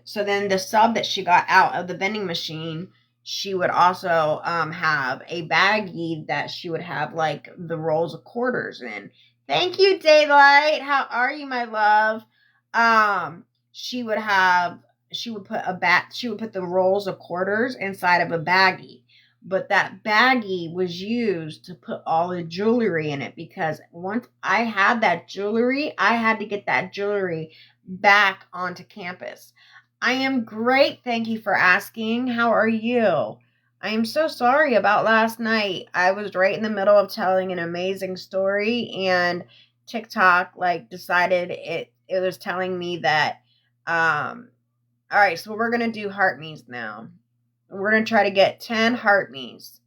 so then the sub that she got out of the vending machine, she would also have a baggie that she would have like the rolls of quarters in. Thank you, Daylight. How are you, my love? She would put the rolls of quarters inside of a baggie. But that baggie was used to put all the jewelry in it, because once I had that jewelry, I had to get that jewelry back onto campus. I am great. Thank you for asking. How are you? I am so sorry about last night. I was right in the middle of telling an amazing story, and TikTok decided it was telling me that, all right, so we're going to do heart me's now. We're going to try to get 10 heart me's.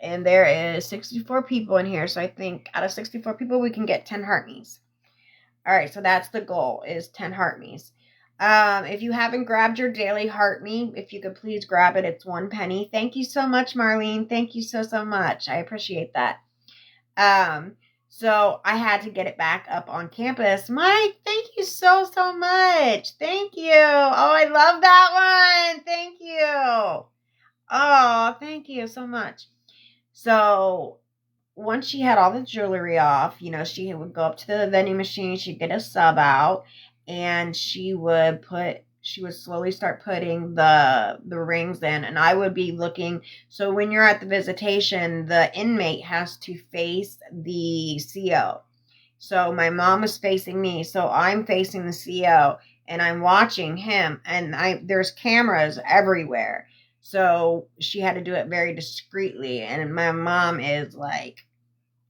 And there is 64 people in here. So I think out of 64 people, we can get 10 heart me's. All right, so that's the goal, is 10 heart me's. If you haven't grabbed your daily heart me, if you could please grab it, it's 1 penny. Thank you so much, Marlene. Thank you so, so much. I appreciate that. So I had to get it back up on campus. Mike, thank you so, so much. Thank you. Oh, I love that one. Thank you. Oh, thank you so much. So once she had all the jewelry off, she would go up to the vending machine, she'd get a sub out, and she would slowly start putting the rings in, and I would be looking. So when you're at the visitation, the inmate has to face the CO. So my mom was facing me, so I'm facing the CO, and I'm watching him, and there's cameras everywhere. So she had to do it very discreetly, and my mom is like,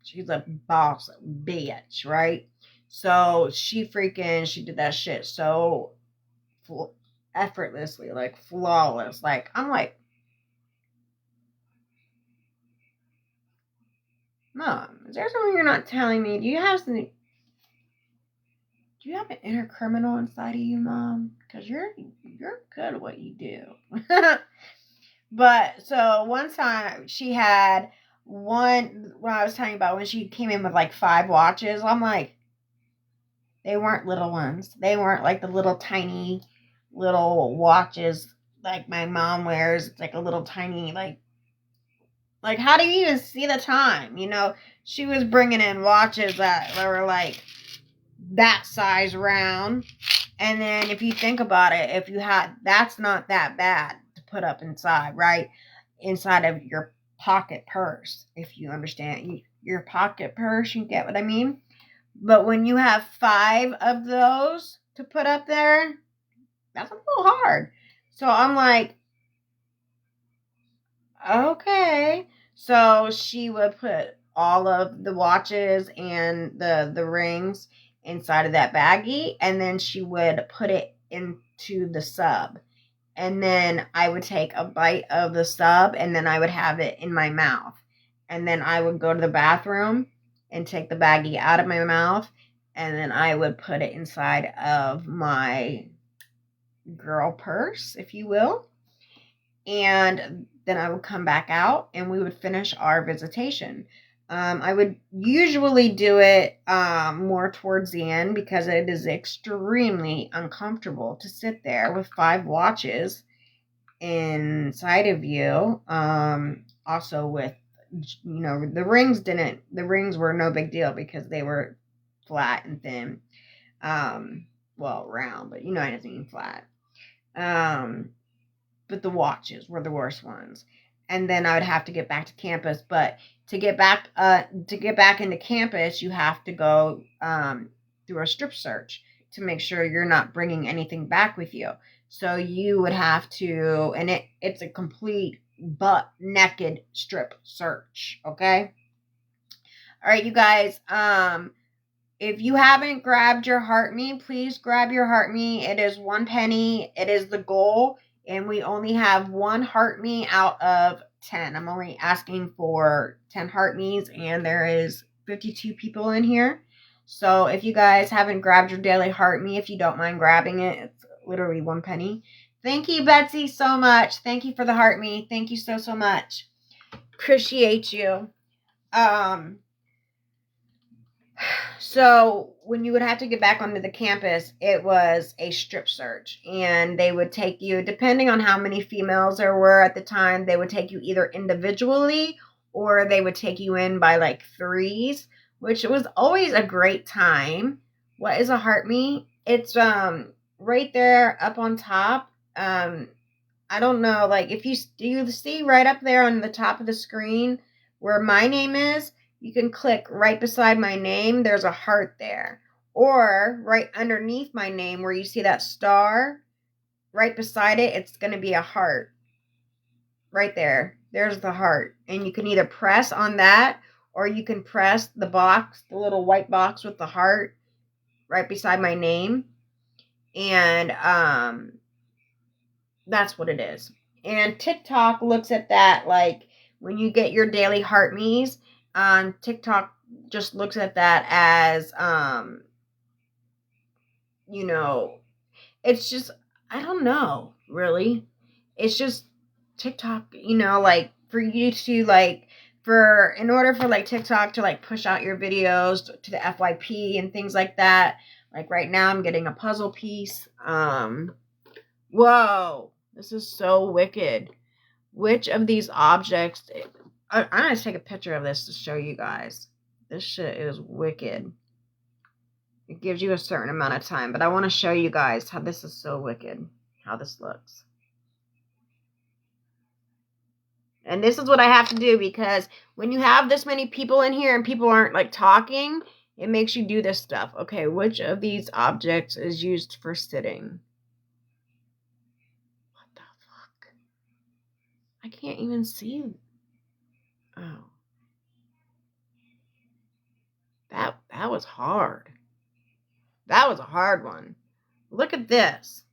she's a boss bitch, right? So she did that shit so effortlessly, like flawless. Like, I'm like, Mom, is there something you're not telling me? Do you have an inner criminal inside of you, Mom? Because you're good at what you do. But so one time she had one, when I was telling you about when she came in with like 5 watches, I'm like, they weren't little ones. They weren't like the little tiny little watches like my mom wears. It's like a little tiny, like how do you even see the time? She was bringing in watches that were like that size round. And then if you think about it, that's not that bad to put up inside, right? Inside of your pocket purse, if you understand. Your pocket purse, you get what I mean? But when you have 5 of those to put up there, that's a little hard. So I'm like, okay. So she would put all of the watches and the rings inside of that baggie, and then she would put it into the sub. And then I would take a bite of the sub, and then I would have it in my mouth. And then I would go to the bathroom and take the baggie out of my mouth, and then I would put it inside of my girl purse, if you will. And then I would come back out, and we would finish our visitation. I would usually do it more towards the end because it is extremely uncomfortable to sit there with 5 watches inside of you. Also with, the rings were no big deal because they were flat and thin. Round, but I didn't mean flat. But the watches were the worst ones. And then I would have to get back to campus. But to get back into campus, you have to go through a strip search to make sure you're not bringing anything back with you. So you would have to, and it's a complete butt naked strip search. Okay. All right, you guys. If you haven't grabbed your heart me, please grab your heart me. It is 1 penny. It is the goal. And we only have 1 heart me out of 10. I'm only asking for 10 heart me's, and there is 52 people in here. So if you guys haven't grabbed your daily heart me, if you don't mind grabbing it, it's literally 1 penny. Thank you, Betsy, so much. Thank you for the heart me. Thank you so, so much. Appreciate you. So when you would have to get back onto the campus, it was a strip search, and they would take you, depending on how many females there were at the time, they would take you either individually or they would take you in by like 3s, which was always a great time. What is a heart me? It's right there up on top. I don't know, like do you see right up there on the top of the screen where my name is? You can click right beside my name. There's a heart there. Or right underneath my name where you see that star, right beside it, it's going to be a heart. Right there. There's the heart. And you can either press on that or you can press the box, the little white box with the heart. right beside my name. And that's what it is. And TikTok looks at that like when you get your daily heart me's, TikTok just looks at that as you know, it's just, I don't know, really. It's just TikTok, you know, like for you to like in order for like TikTok to like push out your videos to the FYP and things like that. Like right now I'm getting a puzzle piece. Whoa, this is so wicked. Which of these objects, I'm going to take a picture of this to show you guys. This shit is wicked. It gives you a certain amount of time, but I want to show you guys how this is so wicked, how this looks. And this is what I have to do because when you have this many people in here and people aren't like talking, it makes you do this stuff. Okay, which of these objects is used for sitting? What the fuck? I can't even see. Oh. That was hard. That was a hard one. Look at this.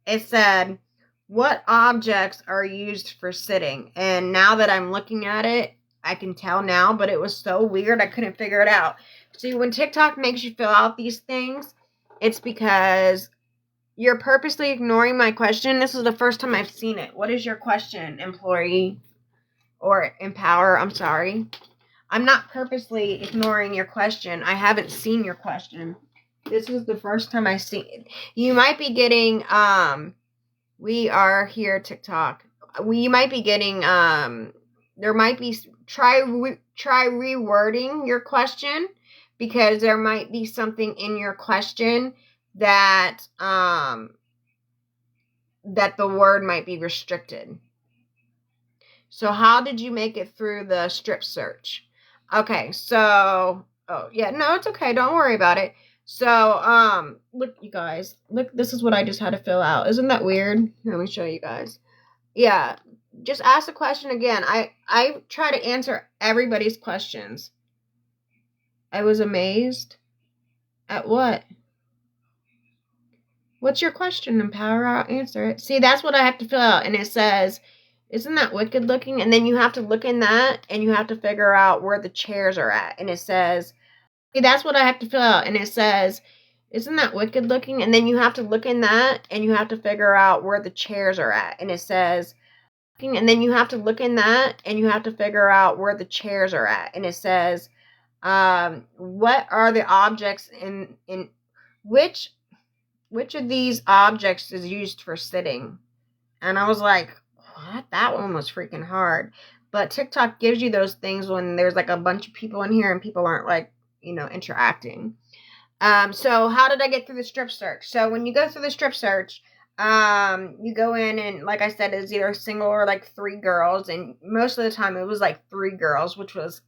It said, what objects are used for sitting? And now that I'm looking at it, I can tell now, but it was so weird I couldn't figure it out. See, when TikTok makes you fill out these things, it's because you're purposely ignoring my question. This is the first time I've seen it. What is your question, employee? Or empower, I'm sorry. I'm not purposely ignoring your question. I haven't seen your question. This was the first time I see it. You might be getting, we are here, TikTok. You might be getting, there might be, try rewording your question because there might be something in your question that, that the word might be restricted. So how did you make it through the strip search? Okay, so, oh, yeah, no, it's okay. Don't worry about it. So, look, you guys, look, this is what I just had to fill out. Isn't that weird? Here, let me show you guys. Yeah, just ask the question again. I try to answer everybody's questions. I was amazed. At what? What's your question? Empower, I'll answer it. See, that's what I have to fill out. And it says, isn't that wicked looking? And then you have to look in that and you have to figure out where the chairs are at. And it says, see, that's what I have to fill out. And it says, isn't that wicked looking? And then you have to look in that and you have to figure out where the chairs are at. And it says, and then you have to look in that and you have to figure out where the chairs are at. And it says, what are the objects in which of these objects is used for sitting? And I was like, what? That one was freaking hard. But TikTok gives you those things when there's like a bunch of people in here and people aren't like, you know, interacting. So how did I get through the strip search? So when you go through the strip search, you go in and like I said, it's either single or like 3 girls. And most of the time it was like 3 girls, which was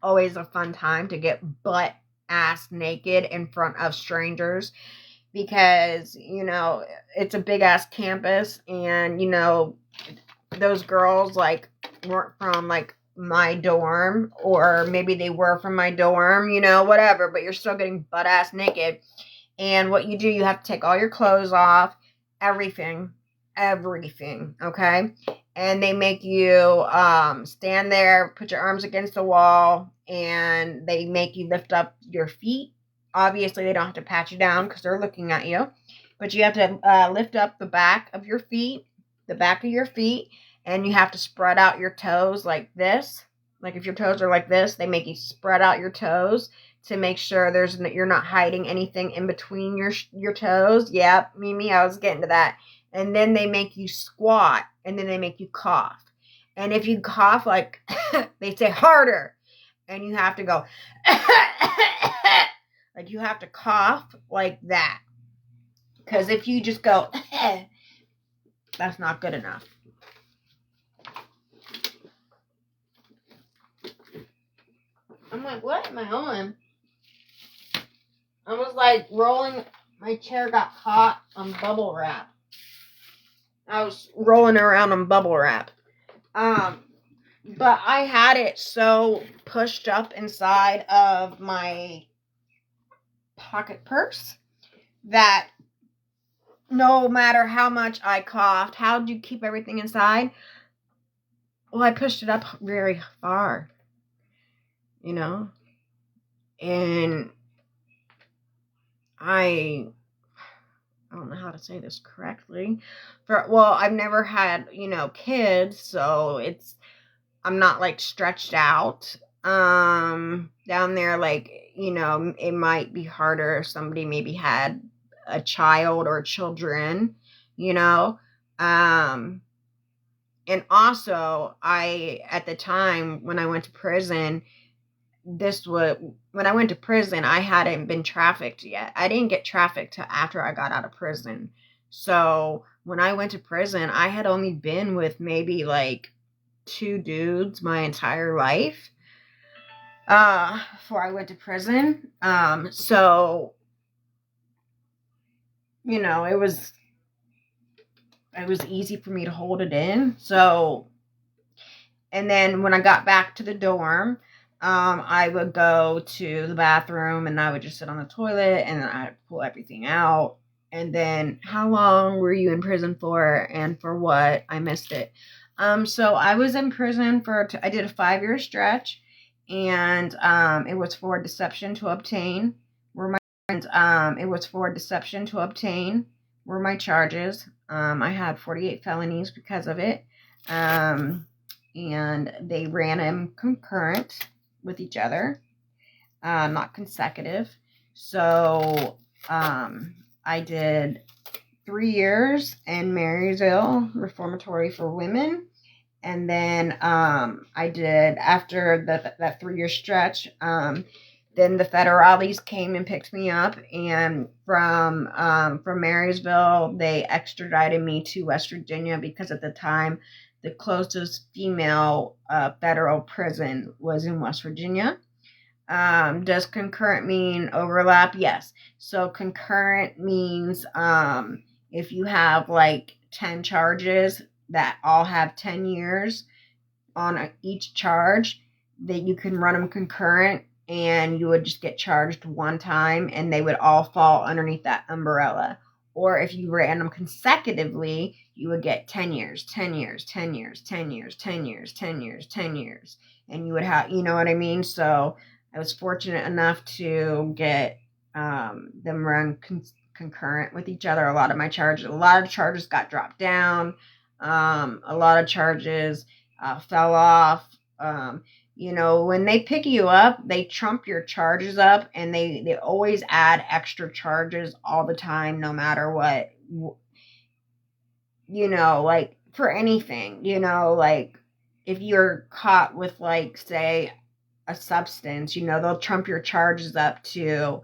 always a fun time to get butt ass naked in front of strangers. Because, you know, it's a big ass campus and, you know, those girls like weren't from like my dorm or maybe they were from my dorm, you know, whatever, but you're still getting butt ass naked. And what you do, you have to take all your clothes off, everything, okay? And they make you stand there, put your arms against the wall, and they make you lift up your feet. Obviously, they don't have to pat you down because they're looking at you. But you have to lift up the back of your feet, and you have to spread out your toes like this. Like if your toes are like this, they make you spread out your toes to make sure you're not hiding anything in between your toes. Yep, Mimi, I was getting to that. And then they make you squat, and then they make you cough. And if you cough, like, they say harder, and you have to go... Like, you have to cough like that. Because if you just go, that's not good enough. I'm like, what am I on? I was like rolling, my chair got caught on bubble wrap. I was rolling around on bubble wrap. But I had it so pushed up inside of my pocket purse that no matter how much I coughed, how did you keep everything inside? Well, I pushed it up very far, you know, and I don't know how to say this correctly. I've never had, kids, so I'm not like stretched out down there. Like, it might be harder if somebody maybe had a child or children, and also at the time when I went to prison, when I went to prison, I hadn't been trafficked yet. I didn't get trafficked till after I got out of prison. So when I went to prison, I had only been with maybe like 2 dudes my entire life before I went to prison. So it was easy for me to hold it in. So, and then when I got back to the dorm, I would go to the bathroom and I would just sit on the toilet and then I'd pull everything out. And then, how long were you in prison for and for what? I missed it. So I was in prison I did a 5-year stretch, and it was for deception to obtain. It was for deception to obtain were my charges. I had 48 felonies because of it. And they ran them concurrent with each other, not consecutive. So I did 3 years in Marysville Reformatory for Women. And then I did, after that 3-year stretch, then the federales came and picked me up, and from Marysville, they extradited me to West Virginia because at the time, the closest female federal prison was in West Virginia. Does concurrent mean overlap? Yes. So concurrent means if you have like 10 charges that all have 10 years on each charge, that you can run them concurrent, and you would just get charged one time and they would all fall underneath that umbrella. Or if you ran them consecutively, you would get 10 years, 10 years, 10 years, 10 years, 10 years, 10 years, 10 years. And you would have, you know what I mean? So I was fortunate enough to get them run concurrent with each other. A lot of charges got dropped down. A lot of charges fell off. When they pick you up, they trump your charges up, and they always add extra charges all the time, no matter what, like for anything, like if you're caught with like, say, a substance, they'll trump your charges up to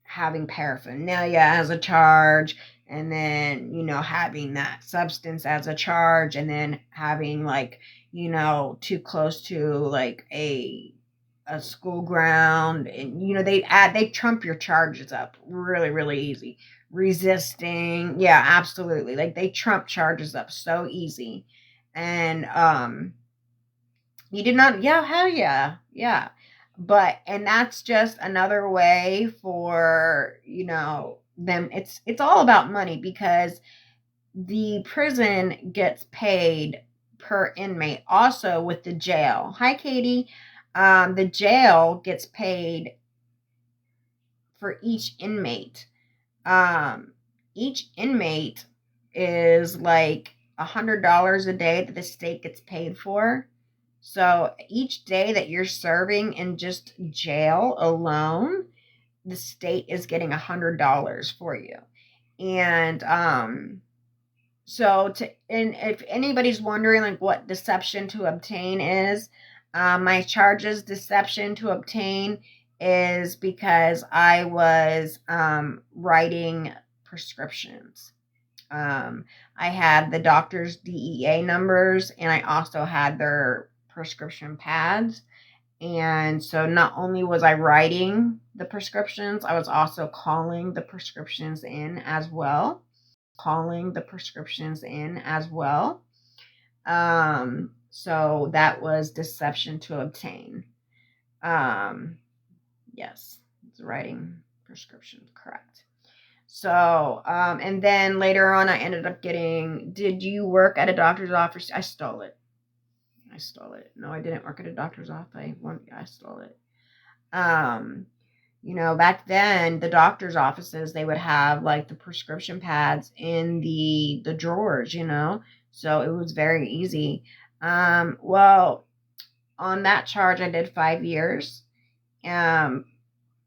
having paraphernalia as a charge, and then, having that substance as a charge, and then having like, too close to like a school ground, and they trump your charges up really, really easy. Resisting, yeah, absolutely. Like they trump charges up so easy. And you did not, yeah, hell yeah, yeah. And that's just another way for, them. It's all about money, because the prison gets paid per inmate. Also with the jail. Hi, Katie. The jail gets paid for each inmate. Each inmate is like $100 a day that the state gets paid for. So each day that you're serving in just jail alone, the state is getting $100 for you. And and if anybody's wondering like what deception to obtain is, my charges deception to obtain is because I was writing prescriptions. I had the doctor's DEA numbers, and I also had their prescription pads. And so not only was I writing the prescriptions, I was also calling the prescriptions in as well. So that was deception to obtain. Yes. It's writing prescriptions, correct. So, and then later on, I ended up getting, did you work at a doctor's office? I stole it. No, I didn't work at a doctor's office. I stole it. Back then, the doctor's offices, they would have like the prescription pads in the drawers, so it was very easy. Well, on that charge, I did 5 years.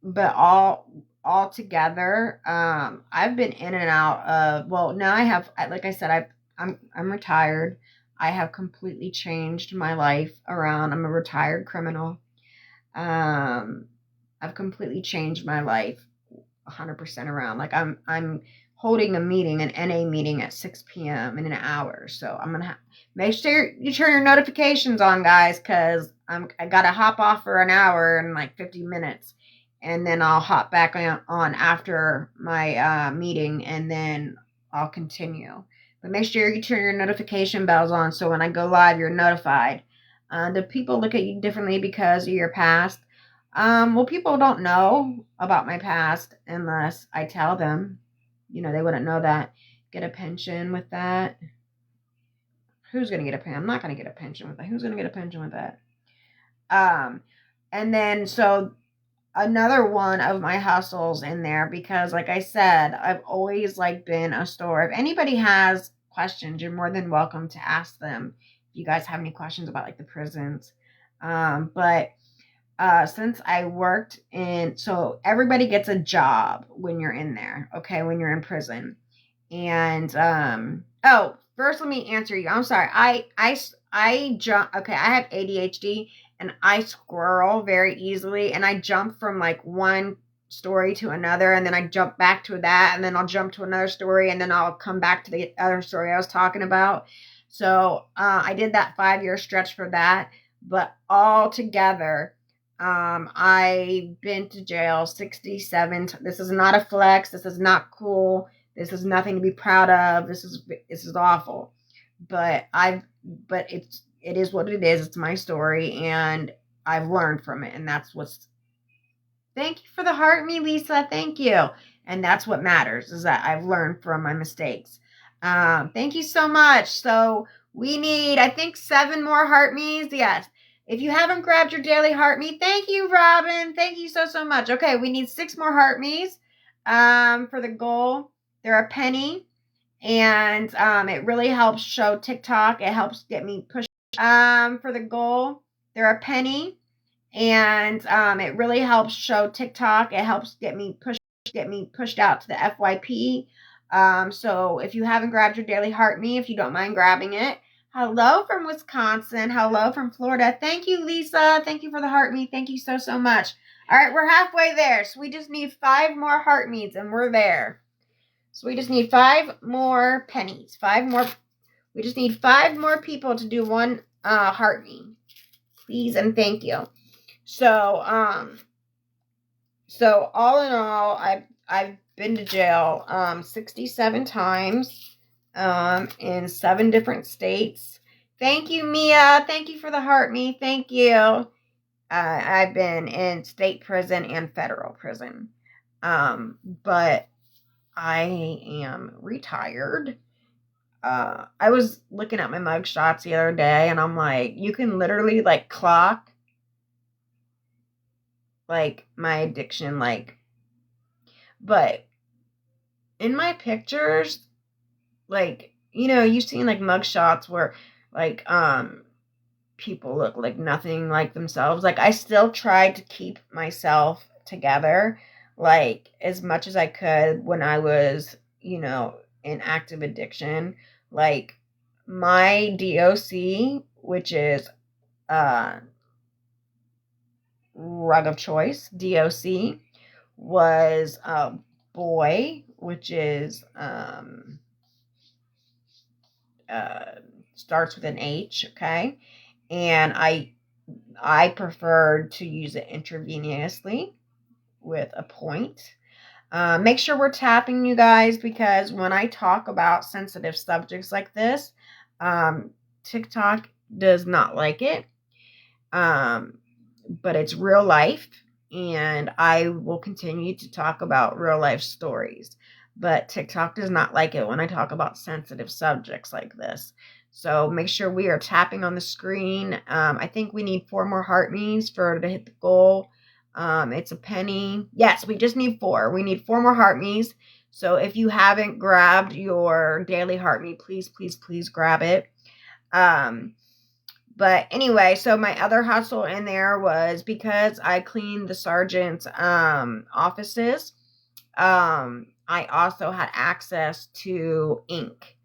But all together, I've been in and out of, well, now I have, like I said, I'm retired. I have completely changed my life around. I'm a retired criminal. I've completely changed my life 100% around. Like I'm holding a meeting, an NA meeting at 6 p.m. in an hour. So I'm going to make sure you turn your notifications on, guys, because I got to hop off for an hour and like 50 minutes. And then I'll hop back on after my meeting, and then I'll continue. But make sure you turn your notification bells on so when I go live, you're notified. Do people look at you differently because of your past? Well, people don't know about my past unless I tell them. They wouldn't know that. Get a pension with that. Who's going to get a pension? I'm not going to get a pension with that. Who's going to get a pension with that? And then, so another one of my hustles in there, because like I said, I've always been a store. If anybody has questions, you're more than welcome to ask them. If you guys have any questions about the prisons. But since I worked so everybody gets a job when you're in there, okay, when you're in prison. And, first let me answer you. I'm sorry. I jump, okay, I have ADHD and I squirrel very easily, and I jump from one story to another, and then I jump back to that, and then I'll jump to another story, and then I'll come back to the other story I was talking about. So, I did that 5-year stretch for that, but all together, I've been to jail 67 times. This is not a flex. This is not cool. This is nothing to be proud of. This is awful. But it is what it is. It's my story, and I've learned from it, and that's thank you for the heart, me, Lisa. Thank you. And that's what matters, is that I've learned from my mistakes. Thank you so much. So we need, I think, 7 more heart me's. Yes. If you haven't grabbed your daily heart me, thank you, Robin. Thank you so much. Okay, we need 6 more heart me's for the goal. They're a penny, and it really helps show TikTok. It helps get me pushed for the goal. They're a penny, and it really helps show TikTok. It helps get me pushed out to the FYP. So if you haven't grabbed your daily heart me, if you don't mind grabbing it. Hello from Wisconsin. Hello from Florida. Thank you, Lisa. Thank you for the heart me. Thank you so much. All right, we're halfway there. So we just need 5 more heart me's, and we're there. So we just need 5 more pennies. 5 more. We just need 5 more people to do 1 heart me. Please and thank you. So all in all, I've been to jail 67 times. In 7 different states. Thank you, Mia. Thank you for the heart me. Thank you. I've been in state prison and federal prison. But I am retired. I was looking at my mug shots the other day, and I'm like, you can literally clock my addiction, but in my pictures, you've seen mug shots where people look like nothing like themselves. I still tried to keep myself together as much as I could when I was in active addiction. My DOC, which is rug of choice, DOC, was a boy, which is starts with an H, okay? And I preferred to use it intravenously with a point. Make sure we're tapping, you guys, because when I talk about sensitive subjects like this, TikTok does not like it. But it's real life. and I will continue to talk about real life stories. But TikTok does not like it when I talk about sensitive subjects like this. So make sure we are tapping on the screen. I think we need 4 more heart me's to hit the goal. It's a penny. Yes, we just need 4. We need 4 more heart me's. So if you haven't grabbed your daily heart me, please, please, please grab it. But anyway, so my other hustle in there was because I cleaned the sergeant's offices. I also had access to ink.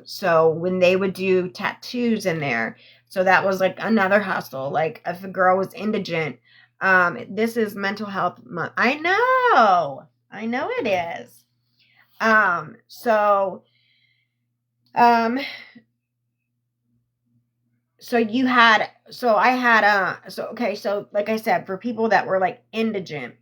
So when they would do tattoos in there, so that was like another hustle. Like if a girl was indigent, this is mental health month. I know it is. So like I said, for people that were like indigent,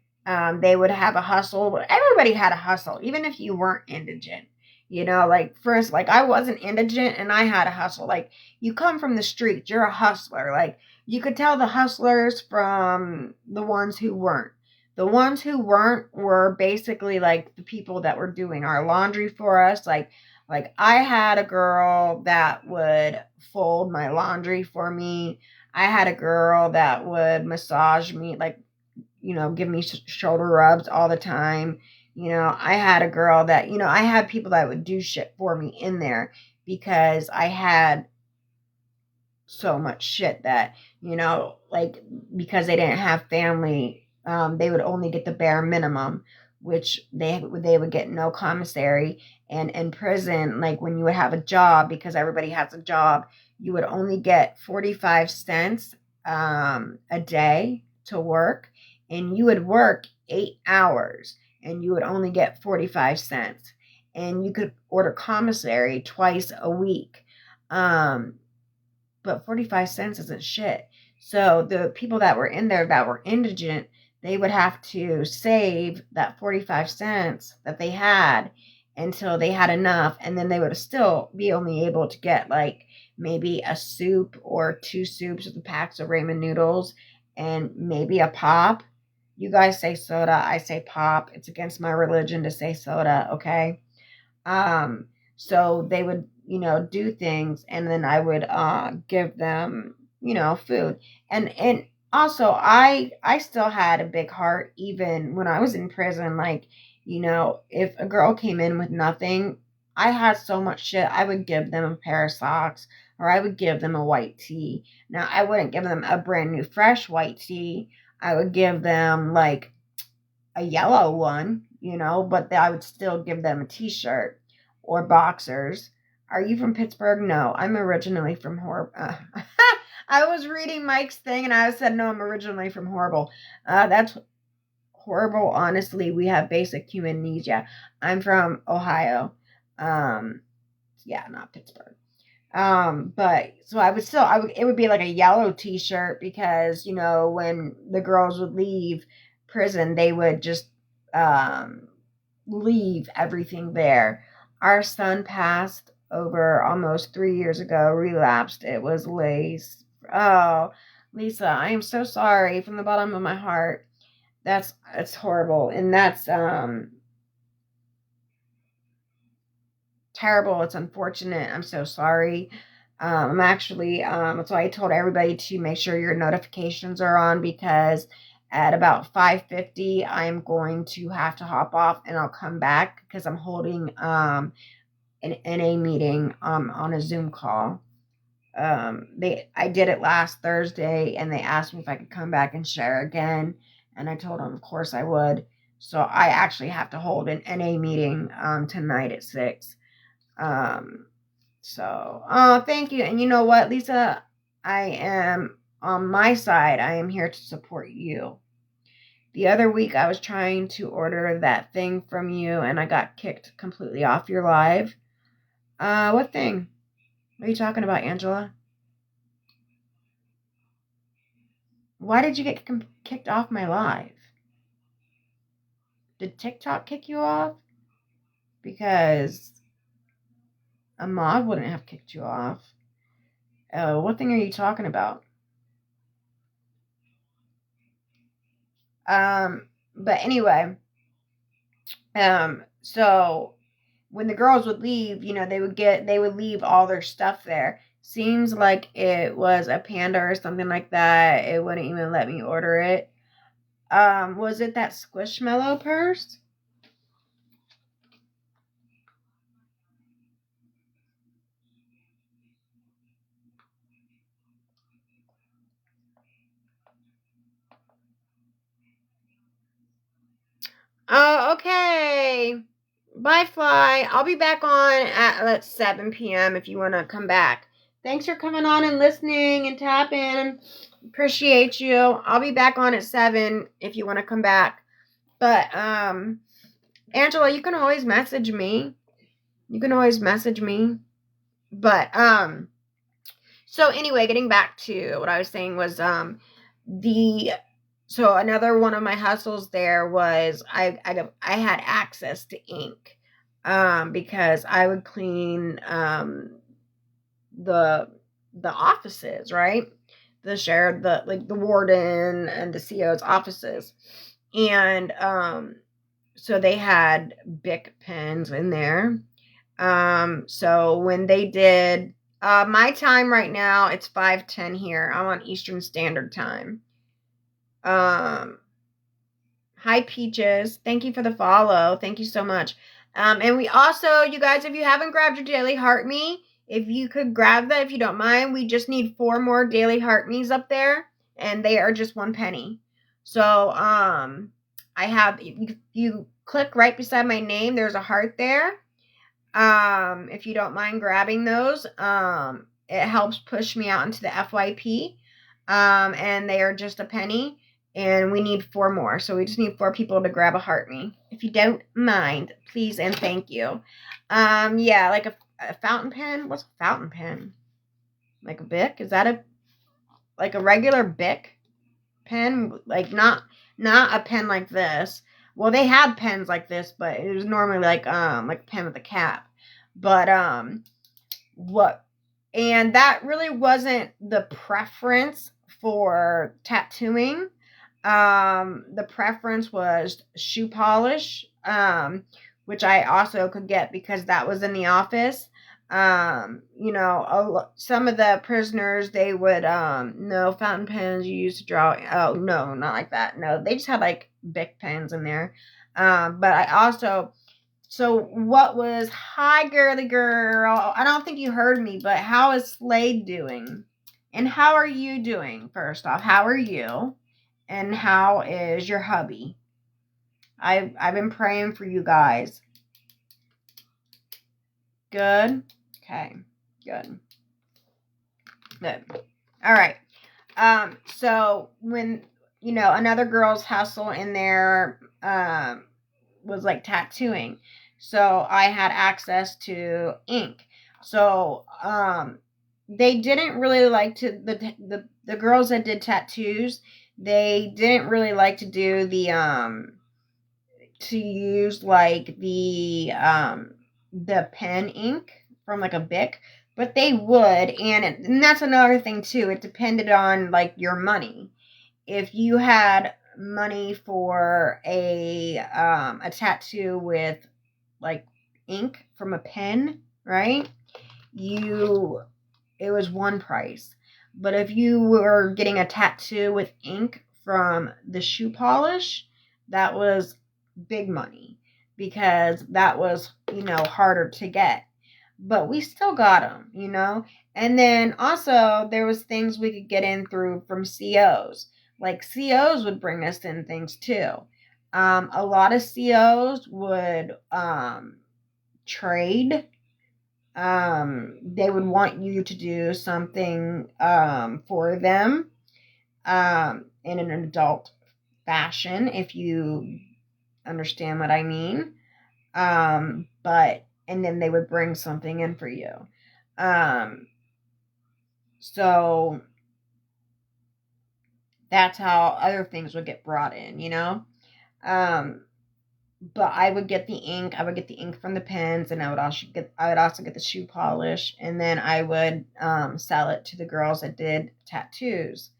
they would have a hustle. Everybody had a hustle, even if you weren't indigent. Like first, like I wasn't indigent and I had a hustle. Like you come from the streets, you're a hustler. Like you could tell the hustlers from the ones who weren't. The ones who weren't were basically like the people that were doing our laundry for us. Like I had a girl that would fold my laundry for me. I had a girl that would massage me, like, give me shoulder rubs all the time. I had a girl that, I had people that would do shit for me in there because I had so much shit that, like, because they didn't have family, they would only get the bare minimum, which they would get no commissary. And in prison, like when you would have a job, because everybody has a job, you would only get 45 cents a day to work, and you would work 8 hours and you would only get 45 cents, and you could order commissary twice a week. But 45 cents isn't shit. So the people that were in there that were indigent, they would have to save that 45 cents that they had until they had enough, and then they would still be only able to get like maybe a soup or 2 soups with the packs of ramen noodles and maybe a pop. You guys say soda, I say pop. It's against my religion to say soda, okay? So they would, do things, and then I would give them, food. And also I still had a big heart even when I was in prison. Like, if a girl came in with nothing, I had so much shit. I would give them a pair of socks, or I would give them a white tee. Now, I wouldn't give them a brand new fresh white tee. I would give them like a yellow one, but I would still give them a t-shirt or boxers. Are you from Pittsburgh? No, I'm originally from Horrible. I was reading Mike's thing and I said, no, I'm originally from Horrible. That's horrible. Honestly, we have basic human needs. Yeah, I'm from Ohio. Yeah, not Pittsburgh. But so it would be like a yellow t-shirt because, when the girls would leave prison, they would just, leave everything there. Our son passed over almost 3 years ago, relapsed. It was Lace. Oh, Lisa, I am so sorry from the bottom of my heart. It's horrible. And that's, terrible. It's unfortunate. I'm so sorry. I'm actually, so I told everybody to make sure your notifications are on, because at about 5:50, I'm going to have to hop off and I'll come back because I'm holding an NA meeting on a Zoom call. I did it last Thursday and they asked me if I could come back and share again, and I told them of course I would. So I actually have to hold an NA meeting tonight at 6. Thank you. And you know what, Lisa? I am on my side. I am here to support you. The other week I was trying to order that thing from you and I got kicked completely off your live. What thing? What are you talking about, Angela? Why did you get kicked off my live? Did TikTok kick you off? Because a mod wouldn't have kicked you off. What thing are you talking about? But anyway, so when the girls would leave, they would leave all their stuff there. Seems like it was a Panda or something like that. It wouldn't even let me order it. Was it that Squishmallow purse? Oh, okay. Bye, Fly. I'll be back on at 7 p.m. if you want to come back. Thanks for coming on and listening and tapping. Appreciate you. I'll be back on at 7 if you want to come back. But, Angela, you can always message me. But, so anyway, getting back to what I was saying was, so another one of my hustles there was I had access to ink, because I would clean, the offices, right? The warden and the CO's offices. And, so they had Bic pens in there. So when they did, my time right now, it's 5:10 here. I'm on Eastern Standard Time. Hi Peaches. Thank you for the follow. Thank you so much. And we also, you guys, if you haven't grabbed your Daily Heart Me, if you could grab that, if you don't mind, we just need 4 more Daily Heart Me's up there, and they are just 1 penny. So, I have, you click right beside my name, there's a heart there. If you don't mind grabbing those, it helps push me out into the FYP. And they are just 1 penny, and we need 4 more. So we just need 4 people to grab a heart me. If you don't mind, please and thank you. Yeah, like a fountain pen. What's a fountain pen? Like a Bic? Is that like a regular Bic pen? Like not a pen like this. Well, they had pens like this, but it was normally like a pen with a cap. But and that really wasn't the preference for tattooing. The preference was shoe polish, which I also could get because that was in the office. Some of the prisoners, they would, no fountain pens you used to draw. Oh, no, not like that. No, they just had like Bic pens in there. But I also, so what was, hi girly girl, I don't think you heard me, but how is Slade doing? And how are you doing? First off, how are you? And how is your hubby? I've been praying for you guys. Good? Okay. Good. All right. So when, another girl's hustle in there, was like tattooing. So I had access to ink. So, they didn't really like to, the girls that did tattoos, they didn't really like to do to use like the pen ink from like a Bic, but they would, and that's another thing too. It depended on like your money. If you had money for a tattoo with like ink from a pen, right? It was one price. But if you were getting a tattoo with ink from the shoe polish, that was big money because that was, harder to get. But we still got them, And then also there was things we could get in through from COs. Like COs would bring us in things too. A lot of COs would trade. They would want you to do something for them in an adult fashion, if you understand what I mean. And then they would bring something in for you. So that's how other things would get brought in. But I would get the ink. I would get the ink from the pens, and I would also get the shoe polish, and then I would sell it to the girls that did tattoos.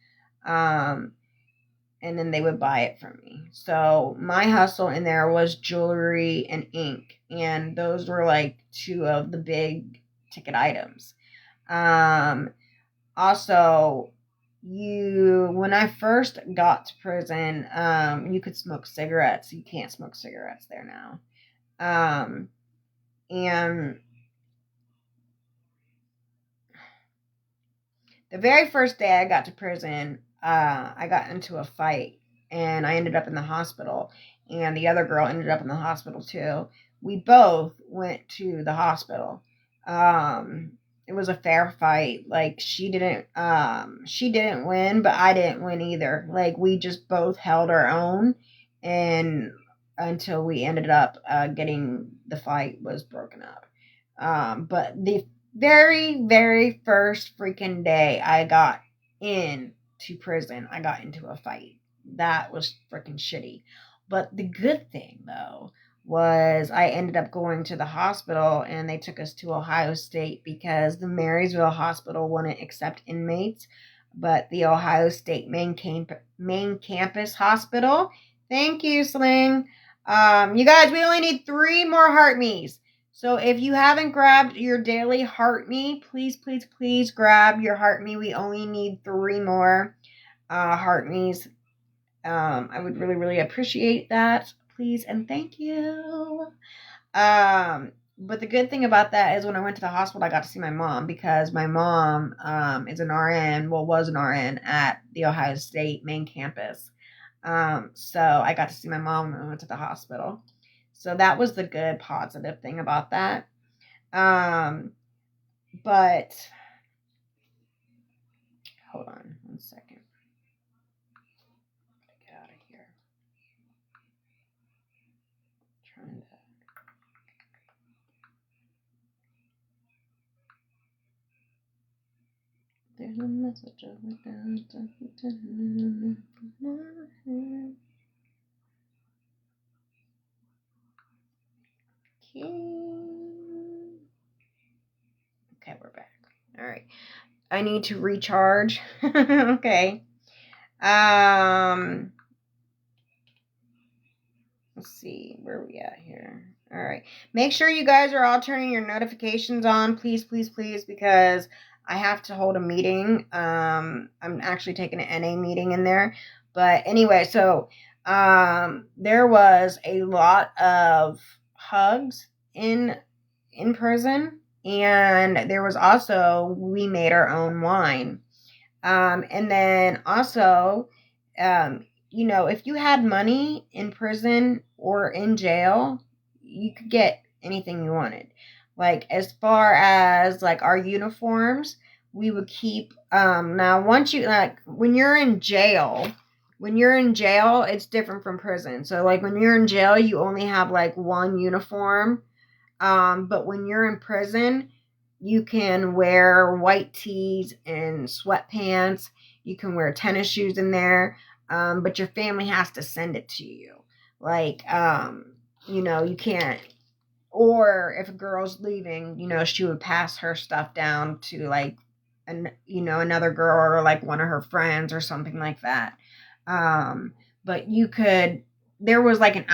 and then they would buy it from me. So my hustle in there was jewelry and ink, and those were like two of the big ticket items. Also, when I first got to prison, you could smoke cigarettes. You can't smoke cigarettes there now. And the very first day I got to prison, I got into a fight and I ended up in the hospital. And the other girl ended up in the hospital too. We both went to the hospital. It was a fair fight. Like she didn't win, but I didn't win either. Like we just both held our own, and until we ended up getting the fight was broken up. But the very, very first freaking day I got into prison, I got into a fight. That was freaking shitty. But the good thing, though, was I ended up going to the hospital and they took us to Ohio State because the Marysville hospital wouldn't accept inmates. But the Ohio State main campus hospital, thank you, Sling. You guys, we only need 3 more heart me's. So if you haven't grabbed your daily heart me, please, please, please grab your heart me. We only need 3 more heart me's. I would really, really appreciate that. Please and thank you. But the good thing about that is when I went to the hospital, I got to see my mom because my mom is an RN, was an RN at the Ohio State main campus. So I got to see my mom when I went to the hospital. So that was the good positive thing about that. But hold on 1 second. Get out of here. I'm trying to. There's a message over there. Okay, we're back. All right. I need to recharge. Okay. Let's see. Where are we at here? All right. Make sure you guys are all turning your notifications on, please, please, please, because I have to hold a meeting. I'm actually taking an NA meeting in there. But anyway, so there was a lot of hugs in prison, and there was also, we made our own wine. And then also, if you had money in prison or in jail, you could get anything you wanted. Like as far as like our uniforms, we would keep. Now once you when you're in jail, it's different from prison. So like when you're in jail, you only have like one uniform. But when you're in prison, you can wear white tees and sweatpants. You can wear tennis shoes in there. But your family has to send it to you. Like, you can't. Or if a girl's leaving, she would pass her stuff down to like, another girl or like one of her friends or something like that. But you could. There was like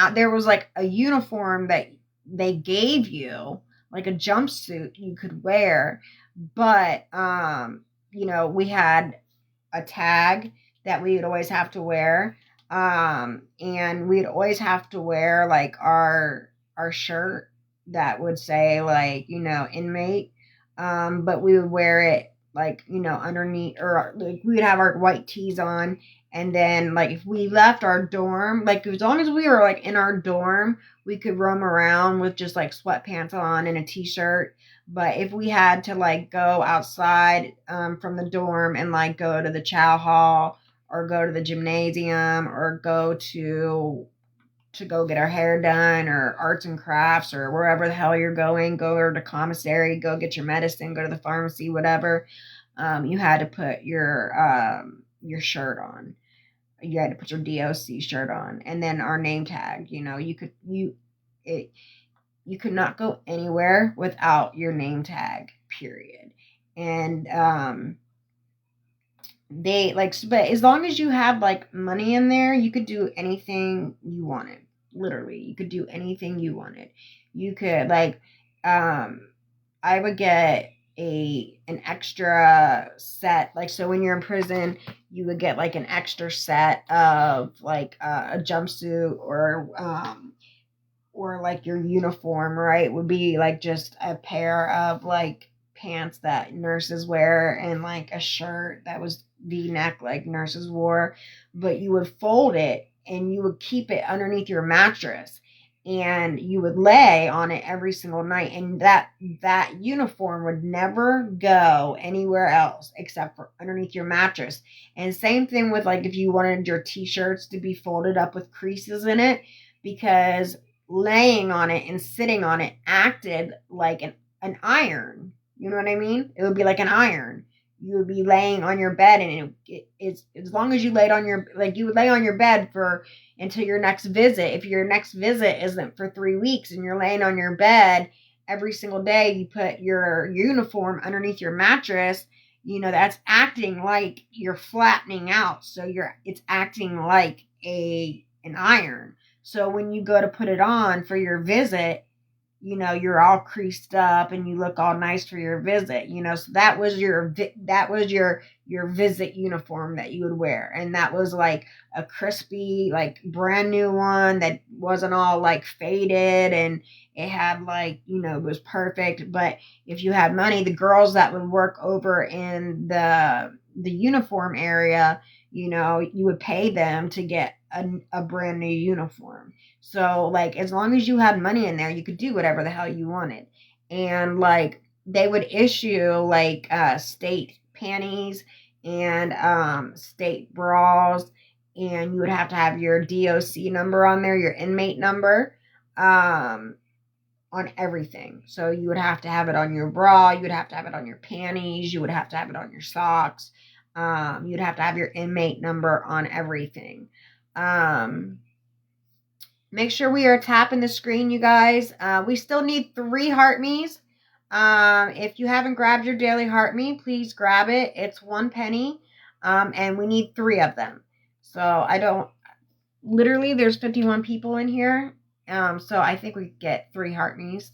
a uniform that they gave you, like a jumpsuit you could wear, but we had a tag that we would always have to wear, and we'd always have to wear like our shirt that would say like inmate, but we would wear it like underneath, or like we would have our white tees on. And then like if we left our dorm, like as long as we were like in our dorm, we could roam around with just like sweatpants on and a t-shirt. But if we had to like go outside from the dorm and like go to the chow hall or go to the gymnasium or go to go get our hair done or arts and crafts or wherever the hell you're going, go to commissary, go get your medicine, go to the pharmacy, whatever, you had to put your shirt on. You had to put your DOC shirt on, and then our name tag. You could not go anywhere without your name tag. Period. And they like, but as long as you had like money in there, you could do anything you wanted. Literally, you could do anything you wanted. You could like, I would get an extra set, like, so when you're in prison, you would get like an extra set of like a jumpsuit, or like your uniform, right? Would be like just a pair of like pants that nurses wear, and like a shirt that was V-neck like nurses wore, but you would fold it and you would keep it underneath your mattress, and you would lay on it every single night, and that uniform would never go anywhere else except for underneath your mattress. And same thing with like if you wanted your t-shirts to be folded up with creases in it, because laying on it and sitting on it acted like an iron. You know what I mean? It would be like an iron. You would be laying on your bed, and it's as long as you laid on your, like, you would lay on your bed for until your next visit. If your next visit isn't for 3 weeks and you're laying on your bed every single day, you put your uniform underneath your mattress. That's acting like you're flattening out. So it's acting like an iron. So when you go to put it on for your visit, you're all creased up and you look all nice for your visit. So that was your visit uniform that you would wear, and that was like a crispy, like brand new one that wasn't all like faded, and it had like, it was perfect. But if you had money, the girls that would work over in the uniform area, you would pay them to get a brand new uniform. So, like, as long as you had money in there, you could do whatever the hell you wanted. And, like, they would issue, like, state panties and state bras. And you would have to have your DOC number on there, your inmate number, on everything. So you would have to have it on your bra. You would have to have it on your panties. You would have to have it on your socks. You'd have to have your inmate number on everything. Make sure we are tapping the screen, you guys. We still need 3 heart me's. If you haven't grabbed your daily heart me, please grab it. It's 1 penny. And we need 3 of them. So literally there's 51 people in here. So I think we get 3 heart me's.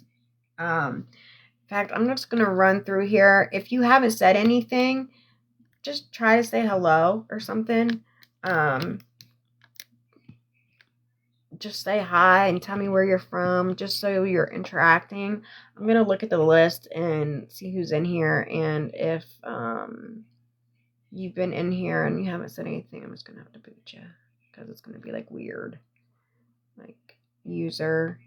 In fact, I'm just going to run through here. If you haven't said anything, just try to say hello or something. Just say hi and tell me where you're from, just so you're interacting. I'm going to look at the list and see who's in here. And if you've been in here and you haven't said anything, I'm just going to have to boot you, because it's going to be like weird. Like, user,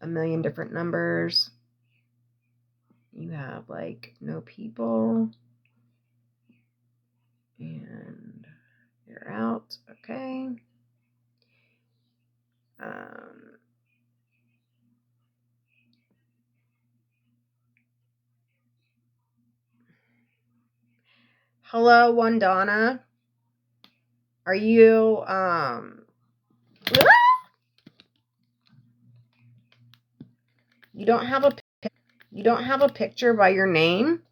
1,000,000 different numbers. You have like no people. And you're out. Okay. Hello, Wandana. Are you you don't have a picture by your name?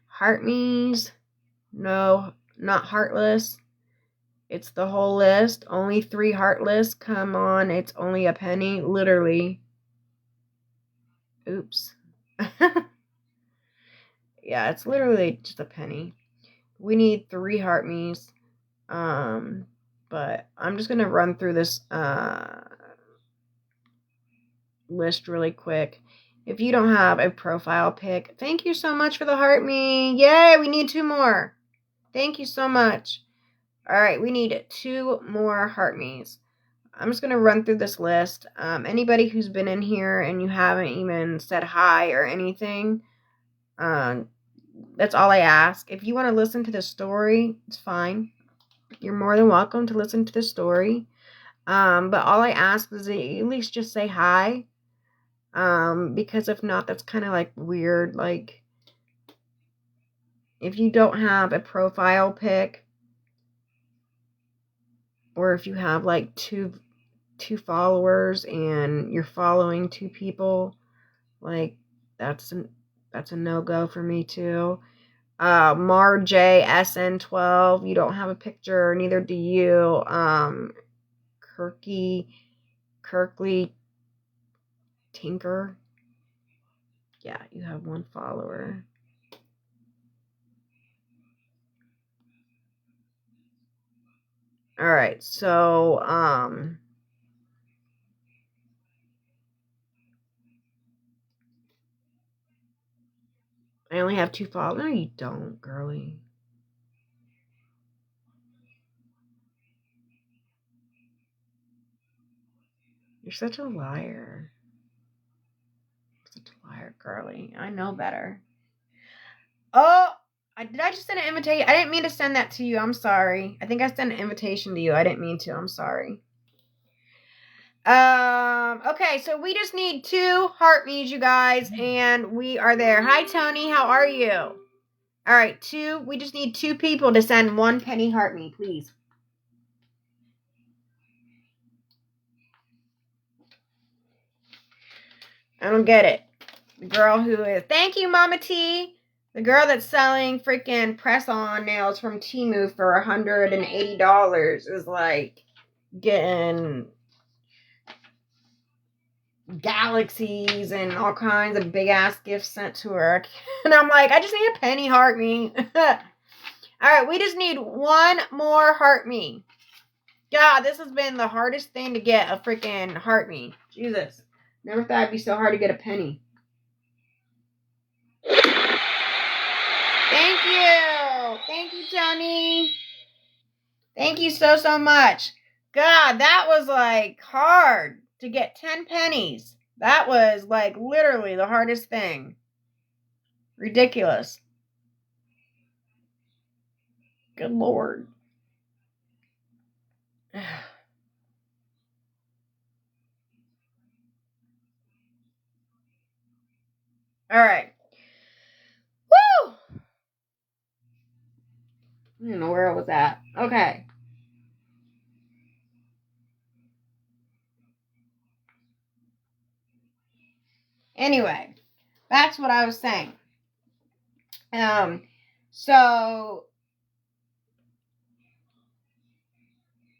Heart me's? No, not heartless. It's the whole list. Only 3 heartless. Come on, it's only a penny, literally. Oops. Yeah, it's literally just a penny. We need 3 heart me's. But I'm just gonna run through this list really quick. If you don't have a profile pic, thank you so much for the heart me. Yay, we need 2 more. Thank you so much. All right, we need 2 more heart me's. I'm just going to run through this list. Anybody who's been in here and you haven't even said hi or anything, that's all I ask. If you want to listen to the story, it's fine. You're more than welcome to listen to the story. But all I ask is that you at least just say hi. Because if not, that's kind of like weird. Like, if you don't have a profile pic, or if you have like two followers and you're following 2 people, like, that's a no-go for me too. MarJSN12. You don't have a picture, neither do you. Kirkley Tinker. Yeah, you have 1 follower. All right, so I only have 2 followers. No, you don't, girly. You're such a liar. Such a liar, girly. I know better. Oh, did I just send an invitation? I didn't mean to send that to you. I'm sorry. I think I sent an invitation to you. I didn't mean to. I'm sorry. Okay, so we just need 2 heart me's, you guys, and we are there. Hi, Tony. How are you? All right, 2. We just need 2 people to send 1 penny heart me, please. I don't get it. The girl who is... Thank you, Mama T. The girl that's selling freaking press-on nails from Temu for $180 is like getting galaxies and all kinds of big-ass gifts sent to her. And I'm like, I just need a penny heart me. All right, we just need 1 more heart me. God, this has been the hardest thing to get a freaking heart me. Jesus. Never thought it'd be so hard to get a penny. Thank you. Thank you, Tony. Thank you so much. God, that was like hard to get 10 pennies. That was like literally the hardest thing. Ridiculous. Good Lord. All right. Woo! I don't know where I was at. Okay. Anyway, that's what I was saying. So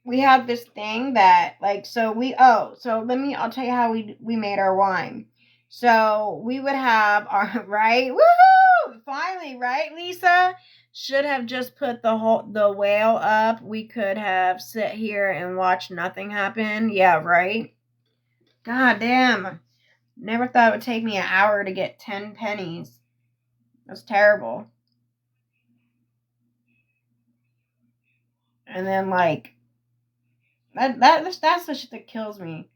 we have this thing that like, so I'll tell you how we made our wine. So we would have our, right? Woohoo! Finally, right, Lisa? Should have just put the whale up. We could have sit here and watch nothing happen. Yeah, right? God damn. Never thought it would take me an hour to get 10 pennies. That's terrible. And then like that's the shit that kills me.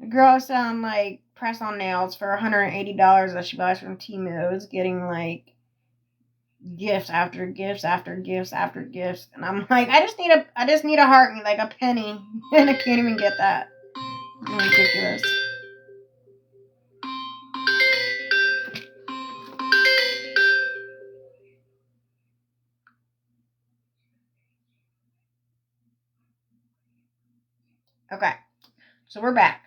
The girl selling like press-on nails for $180 that she buys from Temu is getting like gifts after gifts after gifts after gifts, and I'm like, I just need a heart me, like a penny, and I can't even get that. Ridiculous. Okay, so we're back,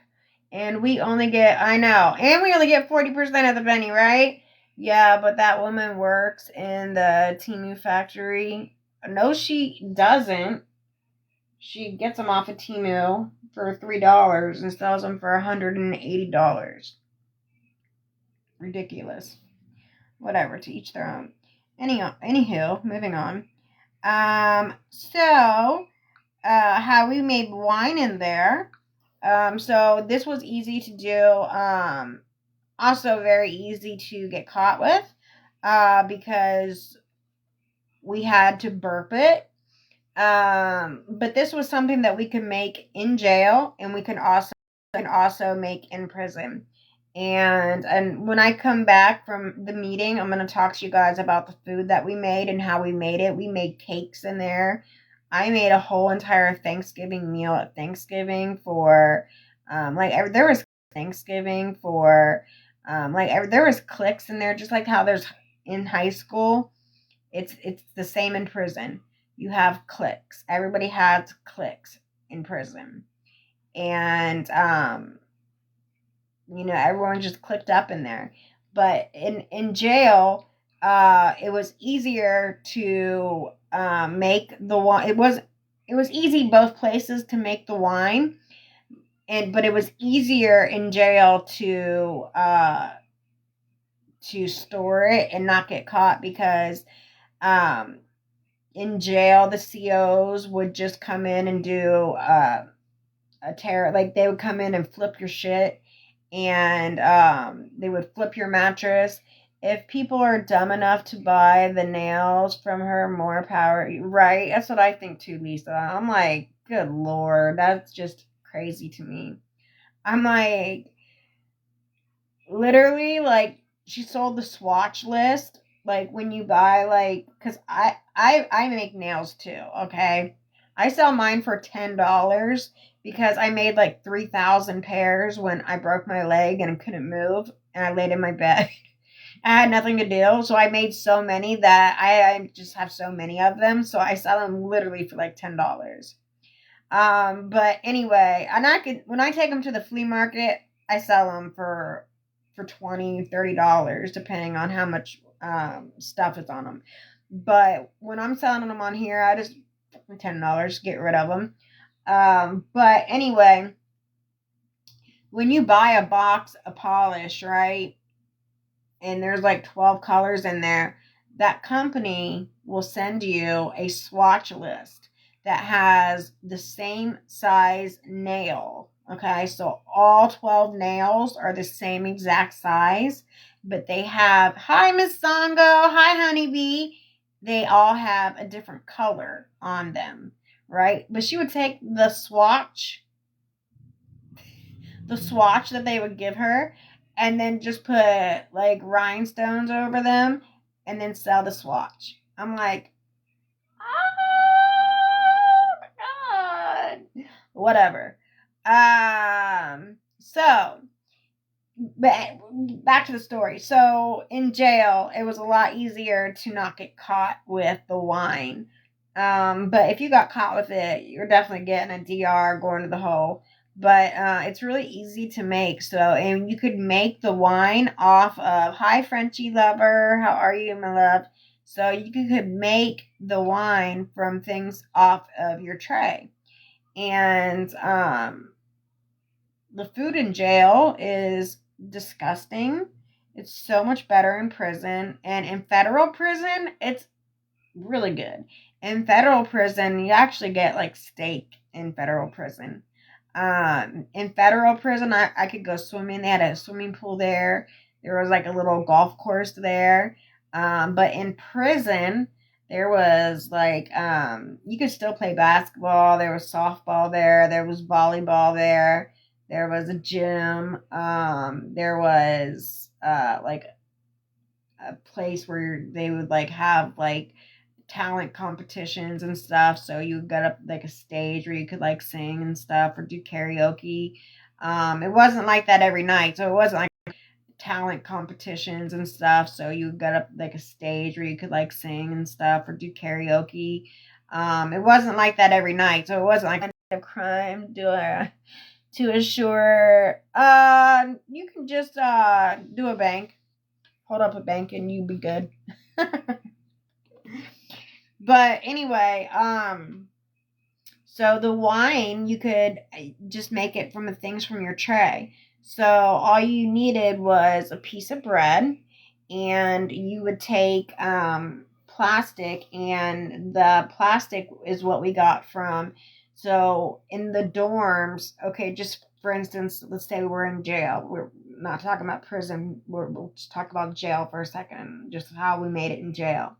and we only get 40% of the penny, right? Yeah, but that woman works in the Temu factory. No, she doesn't. She gets them off of Temu for $3 and sells them for $180. Ridiculous. Whatever, to each their own. Anywho, moving on. So how we made wine in there. So this was easy to do. Also very easy to get caught with. Because we had to burp it. But this was something that we could make in jail, and we can also make in prison. And when I come back from the meeting, I'm going to talk to you guys about the food that we made and how we made it. We made cakes in there. I made a whole entire Thanksgiving meal at Thanksgiving for, there was Thanksgiving for, there was cliques in there, just like how there's in high school. It's the same in prison. You have cliques. Everybody has cliques in prison. And, everyone just clicked up in there. But in jail, it was easier to make the wine. It was easy both places to make the wine, but it was easier in jail to store it and not get caught because um, in jail the COs would just come in and do a terror, like they would come in and flip your shit, and they would flip your mattress. If people are dumb enough to buy the nails from her, more power, right? That's what I think too, Lisa. I'm like, good lord, that's just crazy to me. I'm like, literally, like, she sold the swatch list, like when you buy, like, because I make nails too, okay? I sell mine for $10 because I made like 3,000 pairs when I broke my leg and I couldn't move and I laid in my bed. I had nothing to do, so I made so many that I just have so many of them, so I sell them literally for like $10. But anyway, and I could, when I take them to the flea market, I sell them for $20, $30, depending on how much stuff is on them. But when I'm selling them on here, I just $10, get rid of them. But anyway, when you buy a box of polish, right, and there's like 12 colors in there, that company will send you a swatch list that has the same size nail. Okay, so all 12 nails are the same exact size, but they have, hi, Miss Songo, hi, honeybee. They all have a different color on them, right? But she would take the swatch that they would give her, and then just put like rhinestones over them and then sell the swatch. I'm like, oh my god. Whatever. So but back to the story. So in jail, it was a lot easier to not get caught with the wine. But if you got caught with it, you're definitely getting a DR, going to the hole. But it's really easy to make. So, and you could make the wine off of, hi, Frenchie lover, how are you, my love? So you could make the wine from things off of your tray. And the food in jail is disgusting. It's so much better in prison. And in federal prison, it's really good. In federal prison, you actually get like steak in federal prison. In federal prison, I could go swimming. They had a swimming pool there. There was like a little golf course there. But in prison, there was like, you could still play basketball. There was softball there. There was volleyball there. There was a gym. There was like a place where they would like have like talent competitions and stuff. So you got up like a stage where you could like sing and stuff or do karaoke. It wasn't like that every night. So it wasn't like talent competitions and stuff. So you got up like a stage where you could like sing and stuff or do karaoke. It wasn't like that every night. So it wasn't like a crime to assure. You can just do a bank, hold up a bank, and you be good. But anyway, so the wine, you could just make it from the things from your tray. So all you needed was a piece of bread, and you would take plastic, and the plastic is what we got from. So in the dorms, okay, just for instance, let's say we're in jail. We're not talking about prison. We'll just talk about jail for a second, just how we made it in jail.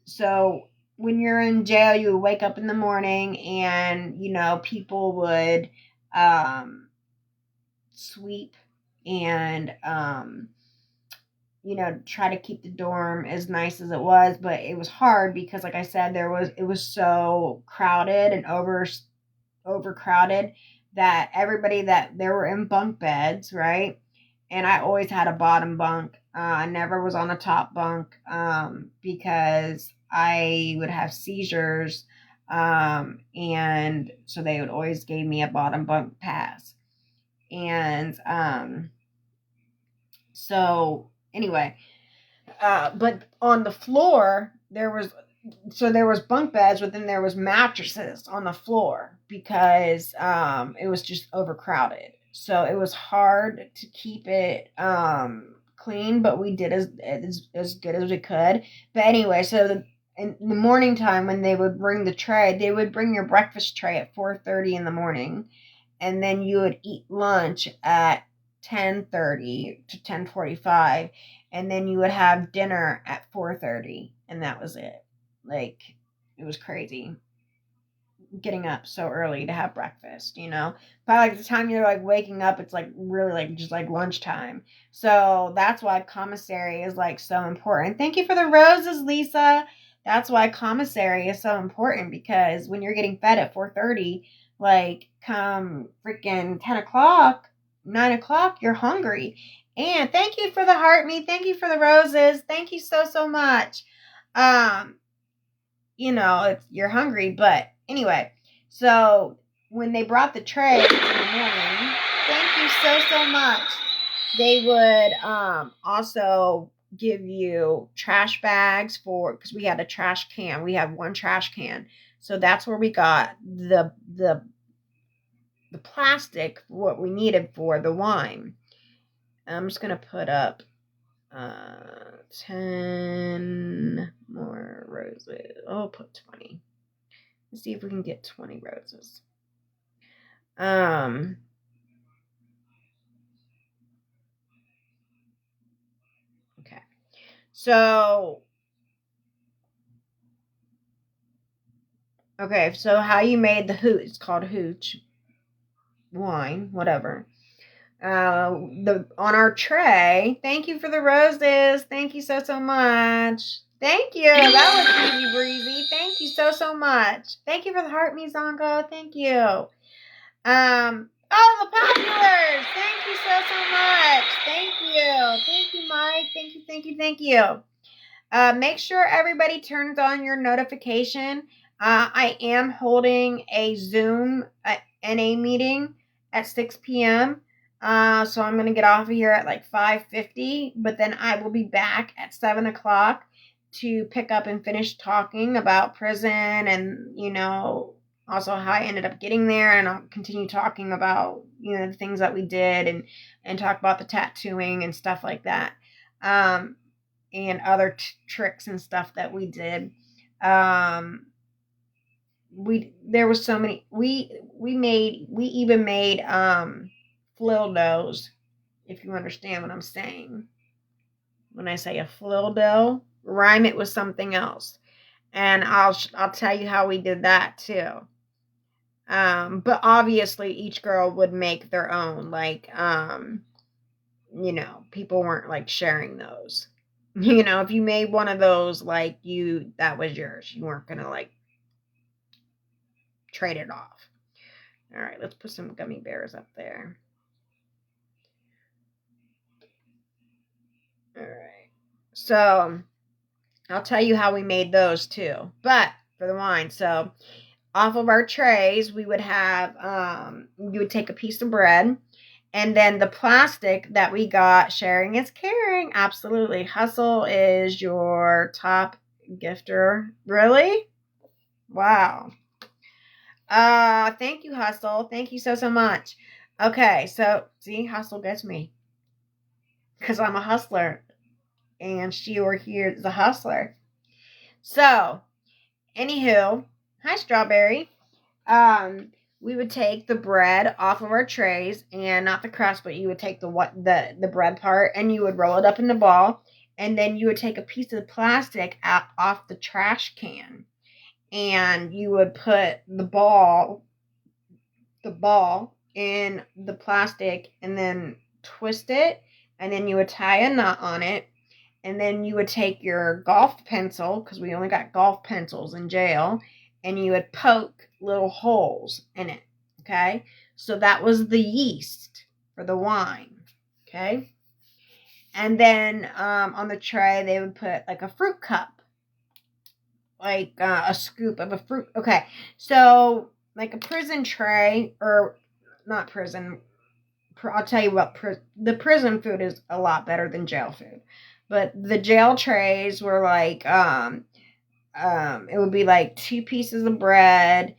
So when you're in jail, you would wake up in the morning and, people would sweep and, try to keep the dorm as nice as it was. But it was hard because, like I said, it was so crowded and overcrowded that everybody that there were in bunk beds, right? And I always had a bottom bunk. I never was on a top bunk because I would have seizures. And so they would always give me a bottom bunk pass. And so anyway, But on the floor, there was bunk beds, but then there was mattresses on the floor because it was just overcrowded. So it was hard to keep it clean, but we did as good as we could. But anyway, so in the morning time when they would bring the tray, they would bring your breakfast tray at 4:30 in the morning, and then you would eat lunch at 10:30 to 10:45, and then you would have dinner at 4:30, and that was it. Like, it was crazy getting up so early to have breakfast, By like the time you're like waking up, it's like really like just like lunchtime. So that's why commissary is like so important. Thank you for the roses, Lisa. That's why commissary is so important, because when you're getting fed at 4:30, like come freaking 10 o'clock, 9 o'clock, you're hungry. And thank you for the heart me. Thank you for the roses. Thank you so much. You're hungry, but anyway, so when they brought the tray in the morning, thank you so much. They would also give you trash bags because we had a trash can. We had one trash can. So that's where we got the plastic, what we needed for the wine. I'm just going to put up 10 more roses. I'll put 20. Let's see if we can get 20 roses. Okay. So how you made the hooch? It's called hooch wine, whatever. On our tray. Thank you for the roses. Thank you so much. Thank you. That was easy breezy. Thank you so much. Thank you for the heart, Mizongo. Thank you. The populars. Thank you so much. Thank you, Mike. Thank you. Make sure everybody turns on your notification. I am holding a Zoom NA meeting at 6 p.m. So I'm going to get off of here at like 5:50, but then I will be back at 7 o'clock to pick up and finish talking about prison and, also how I ended up getting there. And I'll continue talking about, the things that we did and talk about the tattooing and stuff like that. And other tricks and stuff that we did. There was so many, we even made, flildos, if you understand what I'm saying. When I say a flildo, rhyme it with something else. And I'll tell you how we did that too. But obviously each girl would make their own, like, people weren't like sharing those. If you made one of those, like that was yours. You weren't going to like trade it off. All right, let's put some gummy bears up there. All right. So I'll tell you how we made those too. But for the wine, so off of our trays, we would have, you would take a piece of bread, and then the plastic that we got, sharing is caring. Absolutely. Hustle is your top gifter. Really? Wow. Thank you, Hustle. Thank you so much. Okay, so see, Hustle gets me. Because I'm a hustler. And she over here is a hustler. So, anywho, hi, Strawberry. We would take the bread off of our trays, and not the crust, but you would take the bread part, and you would roll it up in the ball, and then you would take a piece of the plastic off the trash can, and you would put the ball in the plastic, and then twist it, and then you would tie a knot on it, and then you would take your golf pencil, because we only got golf pencils in jail, and you would poke little holes in it, okay? So that was the yeast for the wine, okay? And then on the tray, they would put like a fruit cup, like a scoop of a fruit. Okay, so like a prison tray, or not prison. I'll tell you what, the prison food is a lot better than jail food. But the jail trays were like, it would be like 2 pieces of bread,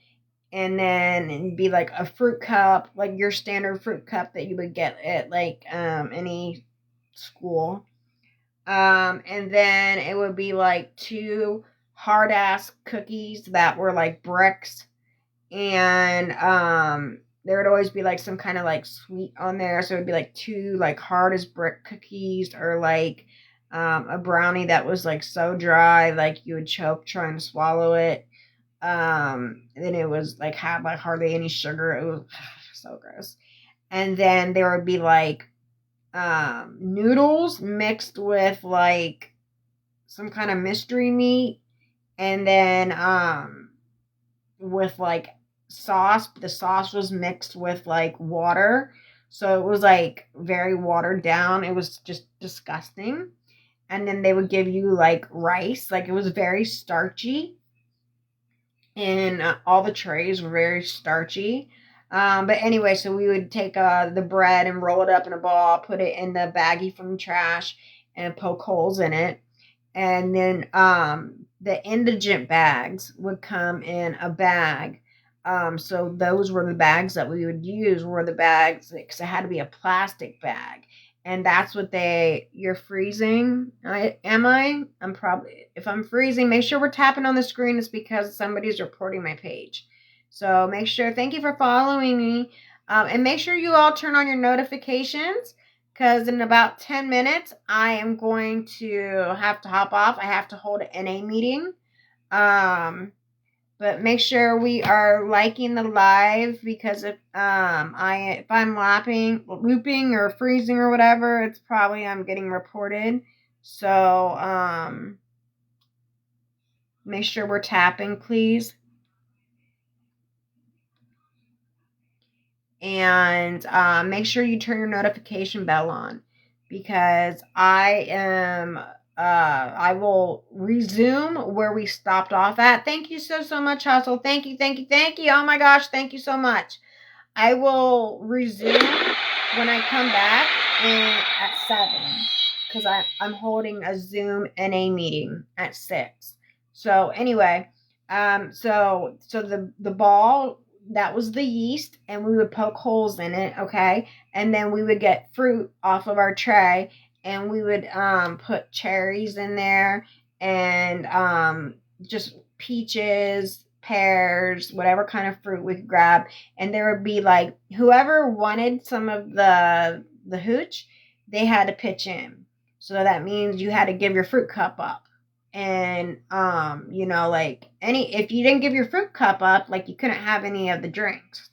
and then it'd be like a fruit cup, like your standard fruit cup that you would get at like any school. And then it would be like 2 hard ass cookies that were like bricks, and there would always be like some kind of like sweet on there, so it would be like 2 like hard as brick cookies, or like a brownie that was like so dry like you would choke trying to swallow it. Then it was like had like hardly any sugar. It was so gross. And then there would be like noodles mixed with like some kind of mystery meat, and then with like sauce. The sauce was mixed with like water, so it was like very watered down. It was just disgusting. And then they would give you like rice, like it was very starchy, and all the trays were very starchy. But anyway, so we would take the bread and roll it up in a ball, put it in the baggie from the trash, and poke holes in it. And then the indigent bags would come in a bag. So those were the bags that we would use, were the bags, because it had to be a plastic bag. And that's what you're freezing. I'm probably, if I'm freezing, make sure we're tapping on the screen. It's because somebody's reporting my page. So make sure, thank you for following me. And make sure you all turn on your notifications, because in about 10 minutes, I am going to have to hop off. I have to hold an NA meeting. But make sure we are liking the live, because if I'm looping or freezing or whatever, it's probably I'm getting reported. So make sure we're tapping, please. And make sure you turn your notification bell on, because I will resume where we stopped off at. Thank you so much, Hustle. Thank you. Oh my gosh, thank you so much. I will resume when I come back at 7, because I'm holding a Zoom NA meeting at 6. So anyway, so the ball, that was the yeast, and we would poke holes in it, okay? And then we would get fruit off of our tray, and we would put cherries in there, and just peaches, pears, whatever kind of fruit we could grab. And there would be like, whoever wanted some of the hooch, they had to pitch in. So that means you had to give your fruit cup up. And like if you didn't give your fruit cup up, like you couldn't have any of the drinks,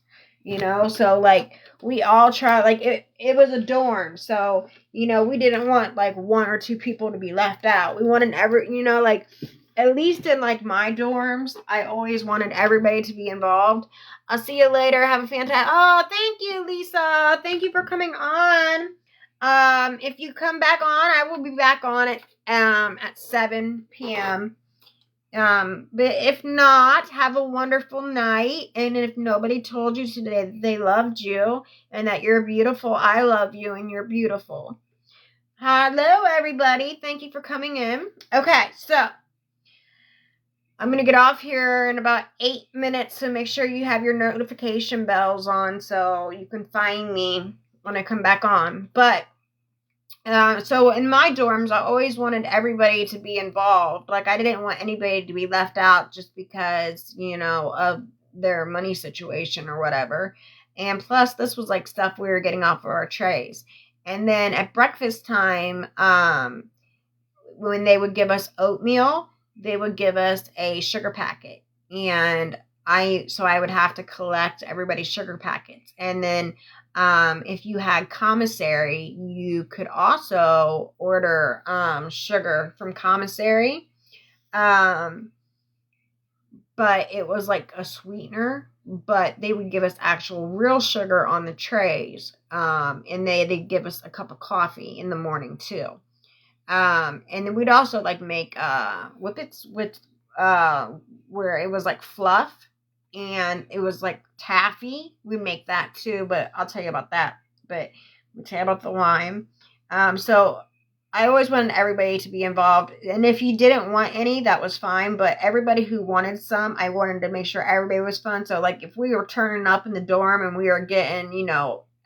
so like we all tried, like it was a dorm, so we didn't want like 1 or 2 people to be left out. We wanted like, at least in like my dorms, I always wanted everybody to be involved. I'll see you later. Have a fantastic, oh, thank you, Lisa, thank you for coming on. If you come back on, I will be back on it at 7 p.m. But if not, have a wonderful night. And if nobody told you today that they loved you and that you're beautiful, I love you and you're beautiful. Hello, everybody. Thank you for coming in. Okay, so I'm going to get off here in about 8 minutes, so make sure you have your notification bells on so you can find me when I come back on. But so in my dorms, I always wanted everybody to be involved. Like, I didn't want anybody to be left out just because, of their money situation or whatever. And plus, this was like stuff we were getting off of our trays. And then at breakfast time, when they would give us oatmeal, they would give us a sugar packet. And I would have to collect everybody's sugar packets. And then if you had commissary, you could also order sugar from commissary. But it was like a sweetener, but they would give us actual real sugar on the trays. And they'd give us a cup of coffee in the morning too. And then we'd also like make whippets with where it was like fluff, and it was like taffy. We make that too, but I'll tell you about that. But we'll tell you about the lime. So I always wanted everybody to be involved. And if you didn't want any, that was fine. But everybody who wanted some, I wanted to make sure everybody was fun. So, like, if we were turning up in the dorm and we were getting,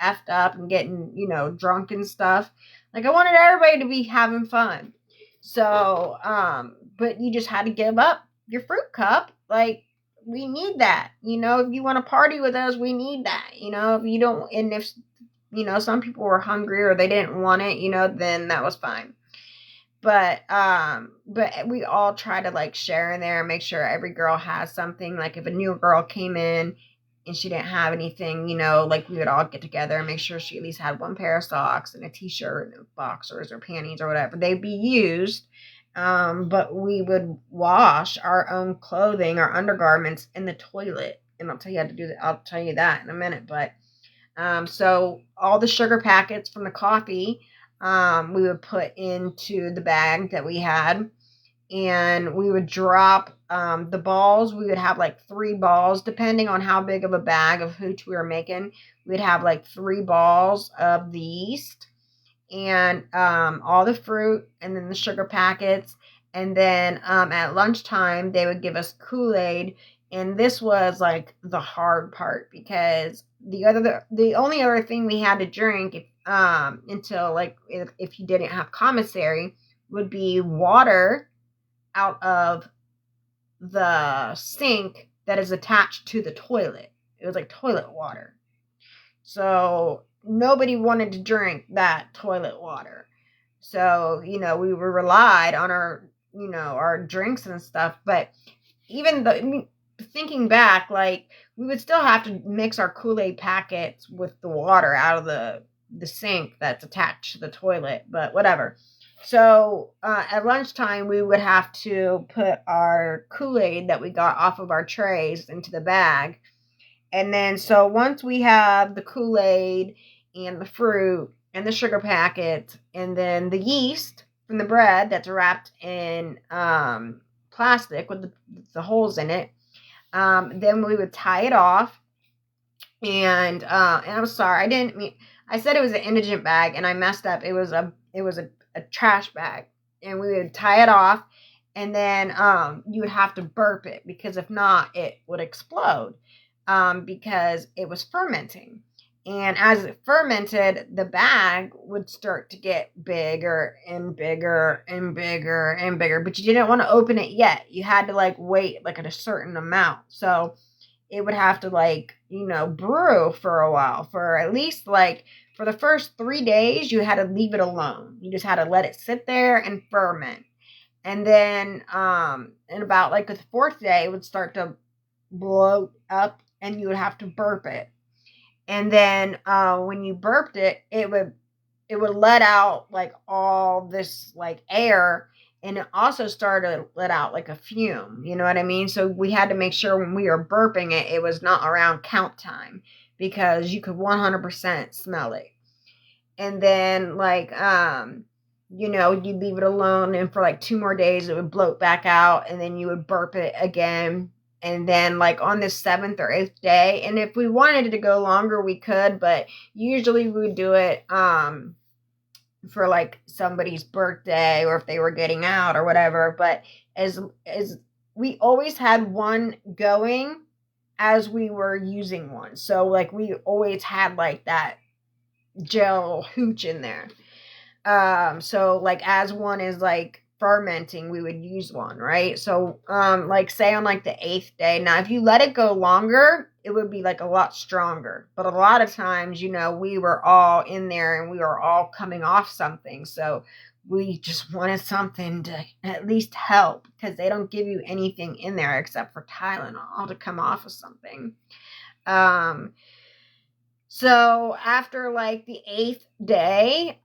effed up and getting, drunk and stuff, like, I wanted everybody to be having fun. So, but you just had to give up your fruit cup. Like, we need that. If you want to party with us, we need that. If you don't, and if some people were hungry or they didn't want it, then that was fine. But we all try to like share in there and make sure every girl has something. Like if a new girl came in and she didn't have anything, like we would all get together and make sure she at least had one pair of socks and a t-shirt and boxers or panties or whatever. They'd be used. But we would wash our own clothing, our undergarments in the toilet. And I'll tell you how to do that. I'll tell you that in a minute. But so all the sugar packets from the coffee, we would put into the bag that we had, and we would drop the balls. We would have like 3 balls, depending on how big of a bag of hooch we were making. We'd have like 3 balls of the yeast and all the fruit and then the sugar packets. And then at lunchtime, they would give us Kool-Aid. And this was like the hard part because the only other thing we had to drink until like if you didn't have commissary would be water out of the sink that is attached to the toilet. It was like toilet water. So nobody wanted to drink that toilet water. So, we relied on our drinks and stuff. But even thinking back, like we would still have to mix our Kool-Aid packets with the water out of the sink that's attached to the toilet, but whatever. So at lunchtime, we would have to put our Kool-Aid that we got off of our trays into the bag. And then, so once we have the Kool-Aid and the fruit and the sugar packet and then the yeast from the bread that's wrapped in plastic with the holes in it, then we would tie it off. And I'm sorry, I said it was an indigent bag and I messed up. It was a trash bag, and we would tie it off, and then you would have to burp it because if not, it would explode. Because it was fermenting. And as it fermented, the bag would start to get bigger and bigger and bigger and bigger. But you didn't want to open it yet. You had to like wait like at a certain amount. So it would have to like, brew for a while. For at least like for the first 3 days, you had to leave it alone. You just had to let it sit there and ferment. And then in about like the 4th day, it would start to bloat up. And you would have to burp it. And then when you burped it, it would let out like all this like air, and it also started to let out like a fume. You know what I mean? So we had to make sure when we were burping it, it was not around count time because you could 100% smell it. And then like you'd leave it alone, and for like 2 more days, it would bloat back out, and then you would burp it again. And then like on the 7th or 8th day, and if we wanted it to go longer, we could, but usually we would do it for like somebody's birthday or if they were getting out or whatever. But as we always had one going as we were using one. So like we always had like that gel hooch in there. So like as one is like fermenting, we would use one, right? So like say on like the 8th day, now if you let it go longer, it would be like a lot stronger. But a lot of times, we were all in there and we were all coming off something, so we just wanted something to at least help, because they don't give you anything in there except for Tylenol to come off of something. So after like the 8th day,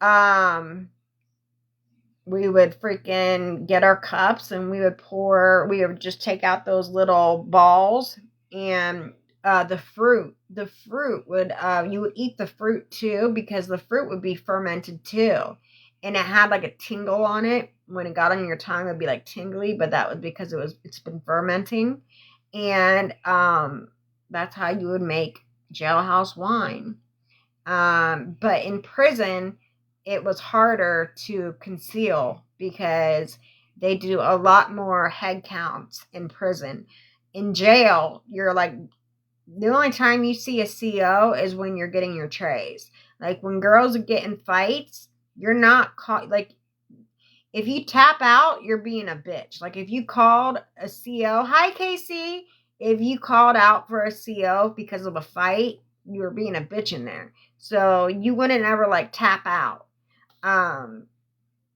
we would freaking get our cups and we would just take out those little balls, and the fruit would, you would eat the fruit too, because the fruit would be fermented too. And it had like a tingle on it. When it got on your tongue, it would be like tingly, but that was because it's been fermenting. And that's how you would make jailhouse wine. But in prison, it was harder to conceal because they do a lot more head counts in prison. In jail, you're like, the only time you see a CO is when you're getting your trays. Like when girls are getting fights, you're not caught. Like if you tap out, you're being a bitch. Like if you called a CO, hi Casey, if you called out for a CO because of a fight, you were being a bitch in there. So you wouldn't ever like tap out.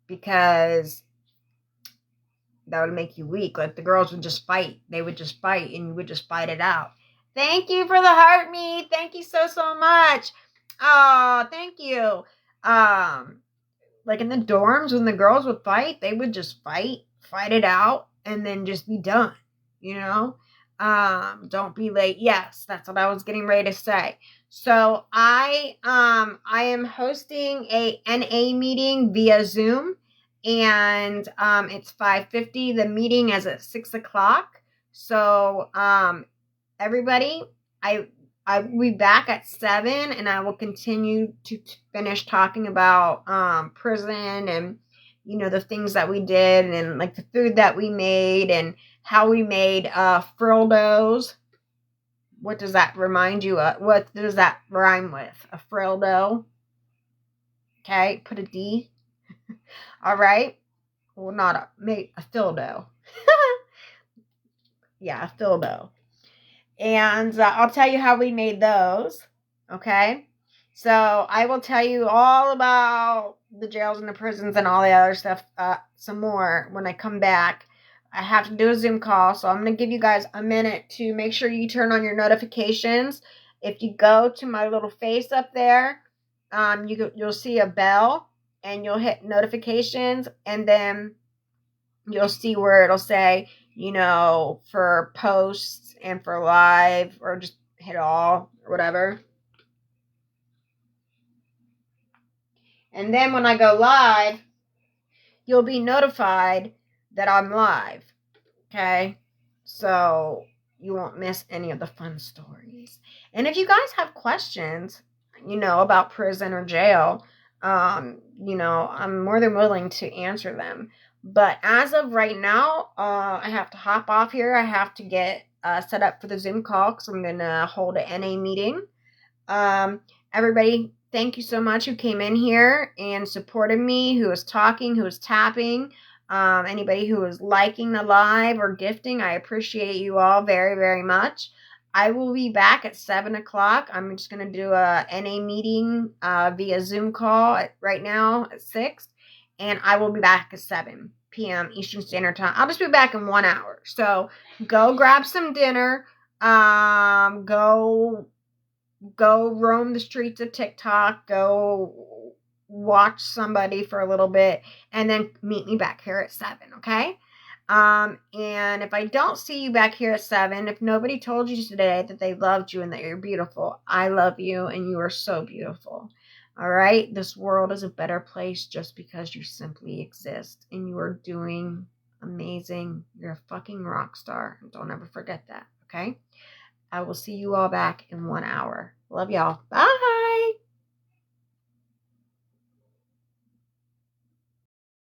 Because that would make you weak. Like the girls would just fight. They would just fight and you would just fight it out. Thank you for the heart me. Thank you so much. Oh, thank you. Like in the dorms when the girls would fight, they would just fight it out, and then just be done. You know? Don't be late. Yes, that's what I was getting ready to say. So I am hosting a NA meeting via Zoom, and it's 5:50. The meeting is at 6:00. So everybody, I will be back at 7, and I will continue to finish talking about prison and the things that we did and like the food that we made and how we made frildos. What does that remind you of? What does that rhyme with? A frildo. Okay, put a D. All right. Well, not a fildo. Yeah, a fildo. And I'll tell you how we made those. Okay. So I will tell you all about the jails and the prisons and all the other stuff some more when I come back. I have to do a Zoom call, so I'm going to give you guys a minute to make sure you turn on your notifications. If you go to my little face up there, you'll see a bell, and you'll hit notifications, and then you'll see where it'll say, for posts and for live, or just hit all or whatever. And then when I go live, you'll be notified that I'm live. Okay? So you won't miss any of the fun stories. And if you guys have questions, about prison or jail, I'm more than willing to answer them. But as of right now, I have to hop off here. I have to get set up for the Zoom call because I'm going to hold an NA meeting. Everybody, thank you so much who came in here and supported me, who was talking, who was tapping. Anybody who is liking the live or gifting, I appreciate you all very, very much. I will be back at 7:00. I'm just going to do a NA meeting via Zoom call right now at 6. And I will be back at 7 p.m. Eastern Standard Time. I'll just be back in 1 hour. So go grab some dinner. Go roam the streets of TikTok. Go watch somebody for a little bit, and then meet me back here at 7, okay? And if I don't see you back here at 7, if nobody told you today that they loved you and that you're beautiful, I love you, and you are so beautiful. All right? This world is a better place just because you simply exist, and you are doing amazing. You're a fucking rock star. Don't ever forget that, okay? I will see you all back in 1 hour. Love y'all. Bye.